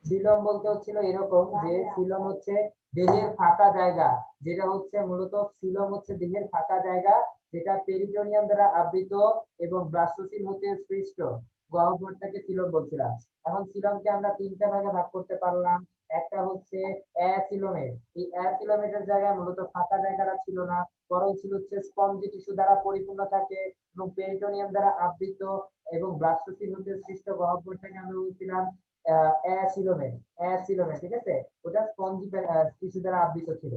সিলম বলতে হচ্ছিল এরকম যে সিলম হচ্ছে দেহের ফাঁকা জায়গা, যেটা হচ্ছে মূলত সিলম হচ্ছে দেহের ফাঁকা জায়গা যেটা পেরিটোনিয়াম দ্বারা আবৃত এবং ব্লাস্টোসিল হতে সৃষ্ট গহ্বরটাকে সিলম বলছিলাম। এখন সিলমকে আমরা তিনটা ভাগে ভাগ করতে পারলাম। একটা হচ্ছে অ্যাসিলোমেট। এই অ্যাসিলোমেটের জায়গায় মূলত ফাঁকা জায়গাটা ছিল না, বরং ছিল হচ্ছে স্পঞ্জি টিস্যু দ্বারা পরিপূর্ণ থাকে এবং পেরিটোনিয়াম দ্বারা আবৃত এবং ব্লাস্টোসিল হতে সৃষ্ট গহ্বরটাকে আমরা বলছিলাম অ্যাসিলোমেট। অ্যাসিলোমেট, ঠিক আছে? ওটা স্পঞ্জি টিস্যু দ্বারা আবৃত ছিল।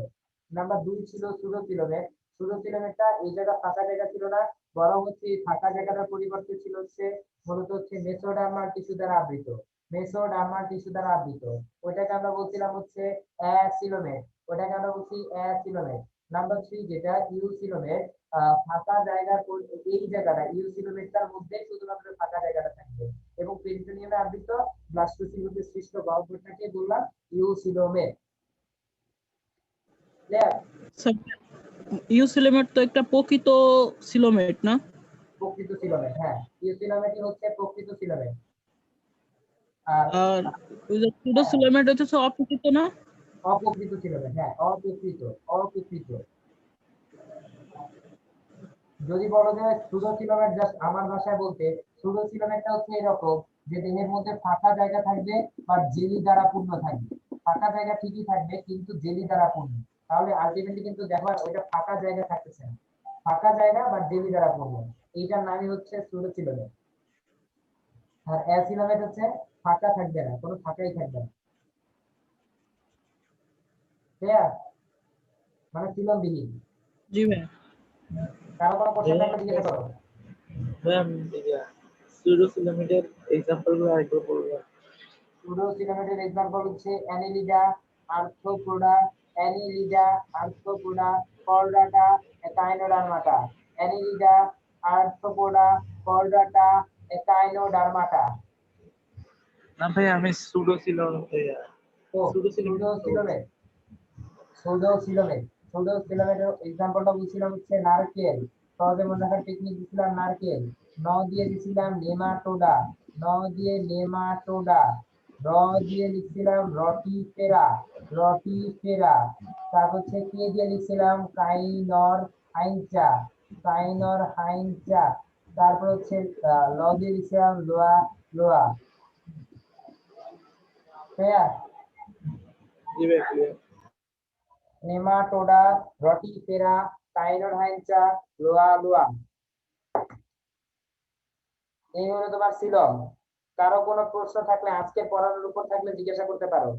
নাম্বার 2 ছিল সুডোসিলোমেট। সুডোসিলোমেটটা এই জায়গা ফাঁকা জায়গা ছিল না, বরং হচ্ছে এই ফাঁকা জায়গাটার পরিবর্তে ছিল হচ্ছে মূলত হচ্ছে মেসোডার্মাল টিস্যু দ্বারা আবৃত। মেসোডার্মাল টিস্যু দ্বারা আবৃত, ওটাকে আমরা বলছিলাম হচ্ছে অ্যাসিলোমেট। ওটাকে আমরা বলছি অ্যাসিলোমেট। নাম্বার 3 যেটা ইউসিলোমেট, ফাঁকা জায়গার এই জায়গাটা ইউসিলোমেটটার মধ্যে শুধুমাত্র ফাঁকা জায়গাটা থাকবে এবং পেরিটোনিয়ামে আবৃত ব্লাস্টোসিল হতে সৃষ্ট গহ্বরটাকে বললাম ইউসিলোমেট। ক্লিয়ার? ইউসিলেমেট তো একটা প্রকৃত সিলোমেট না? প্রকৃত সিলোমেট, হ্যাঁ, ইউসিলোমেটই হচ্ছে প্রকৃত সিলোমেট। আর আর ওই যে সুডো সিলোমেট হচ্ছে অপ্রকৃত না? অপ্রকৃত সিলোমেট, হ্যাঁ, অপ্রকৃত। অপ্রকৃত যদি বলো যে সুডোসিলোমেট, জাস্ট আমার ভাষায় বলতে সুডোসিলোমেটটা হচ্ছে এরকম যে দেহের মধ্যে ফাঁকা জায়গা থাকবে বা জেলি দ্বারা পূর্ণ থাকবে। ফাঁকা জায়গা ঠিকই থাকবে কিন্তু জেলি দ্বারা পূর্ণ। তাহলে আলটিমেটলি কিন্তু দেখো ওইটা ফাঁকা জায়গা থাকতেছে না, ফাঁকা জায়গা বা জেলি দ্বারা পূর্ণ। এইটার নামই হচ্ছে সুডোসিলোমেট। আর অ্যাসিলোমেট হচ্ছে ফাঁকা থাকবে না, কোনো ফাঁকাই থাকবে না। ক্লিয়ার? মানে সিলমবিহীন। জি ভাই। কারো কোনো কোশ্চেন থাকলে জিজ্ঞাসা করো। ম্যাম সুডোসিলোমিটার এক্সাম্পল গুলো আরেকবার বলবেন? সুডোসিলোমেটের এক্সাম্পল হচ্ছে Annelida, arthropoda, Annelida, arthropoda, chordata, Echinodermata. Annelida, arthropoda, chordata, Echinodermata. না ভাই আমি সুডোসিলোমিটার তো সুডোসিলোমেট, সুডোসিলোমেটের এক্সাম্পলটা বলছিলাম হচ্ছে নারকেল। সহজে মনে রাখার টেকনিক দিছিলাম নারকেল। ন দিয়ে দিছিলাম নেমাটোডা, ন দিয়ে নেমাটোডা। র দিয়ে লিখছিলাম রটিফেরা, রটিফেরা। তারপর হচ্ছে কে দিয়ে লিখছিলাম কাইনর হাইনচা, কাইনর হাইনচা। তারপর হচ্ছে ল দিয়ে লিখছিলাম লোয়া, লোয়া। ক্লিয়ার? জি ভাই ক্লিয়ার। নেমাটোডা, রটিফেরা, কাইনোরহাইনচা, লোয়া, লোয়া। এই হলো তোমার সিলম। কারো কোনো প্রশ্ন থাকলে আজকে পড়ানোর উপর থাকলে জিজ্ঞাসা করতে পারো।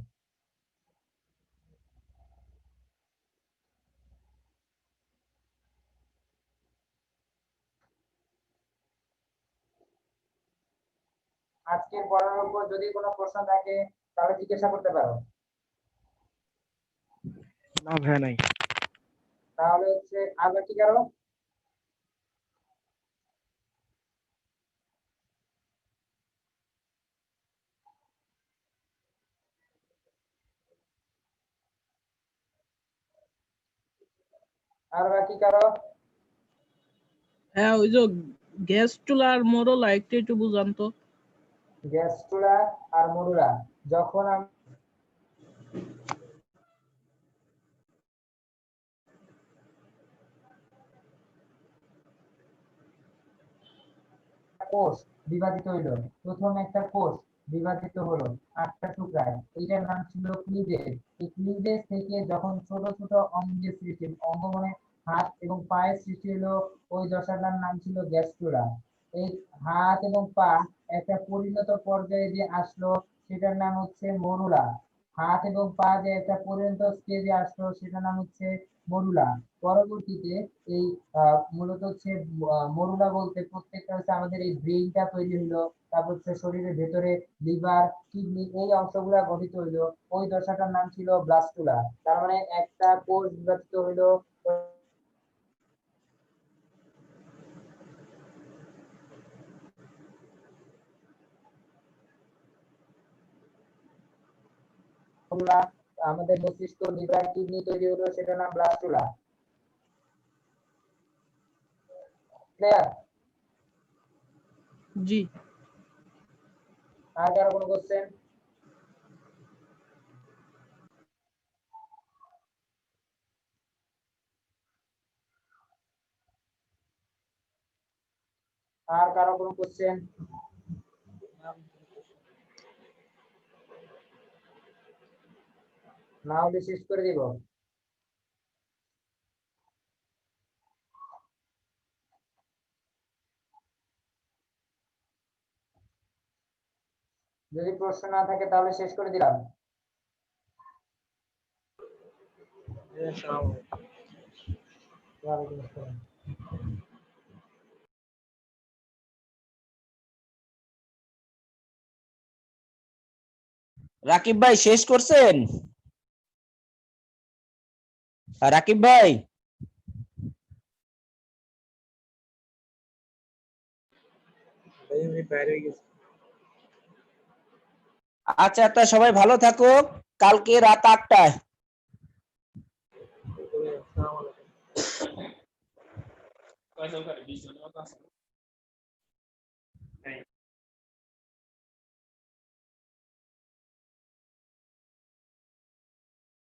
আজকের পড়ানোর উপর যদি কোনো প্রশ্ন থাকে তাহলে জিজ্ঞাসা করতে পারো। না ভাইয়া নাই। তাহলে হচ্ছে আর বাকি কারো? আর বাকি কারো? হ্যাঁ, ওই যে গ্যাস চুলা আর মোড়লা একটু বুঝান তো। গ্যাস্ট্রুলা আর মরুলা যখন কোষ বিভাজিত হইলো, প্রথম একটা কোষ বিভাজিত হলো 8টা টুকরায়, এইটার নাম ছিল ক্লিভেজ। এই ক্লিভেজ থেকে যখন ছোট ছোট অঙ্গের সৃষ্টি, অঙ্গ মানে হাত এবং পায়ের সৃষ্টি হলো, ওই দশাটার নাম ছিল গ্যাস্ট্রুলা। এই হাত এবং পা একটা পরিণত পর্যায়ে যে আসলো সেটার নাম হচ্ছে মরুলা। হাত এবং পা যে একটা পরিণত স্টেজে আসলো সেটার নাম হচ্ছে মরুলা। পরবর্তীতে এই মূলত হচ্ছে মরুলা বলতে প্রত্যেকটা হচ্ছে আমাদের এই ব্রেইনটা তৈরি হলো, তারপর হচ্ছে শরীরের ভেতরে লিভার কিডনি এই অংশগুলা গঠিত হইলো, ওই দশাটার নাম ছিল ব্লাস্টুলা। তার মানে একটা কোষ বিভাজিত হইলো মরুলা, আমাদের মস্তিষ্ক লিভার কিডনি তৈরি হলো সেটার নাম ব্লাস্টুলা। ক্লিয়ার? জি। আর কারো কোনো কোশ্চেন? আর কারো কোনো কোশ্চেন? না হলে শেষ করে দিব। যদি প্রশ্ন না থাকে তাহলে শেষ করে দিলাম। ওয়ালাইকুম আসসালাম। রাকিব ভাই শেষ করছেন? রাকিব ভাই আচ্ছা, তা সবাই ভালো থাকো, কালকে রাত 8টায়। আসসালামু আলাইকুম।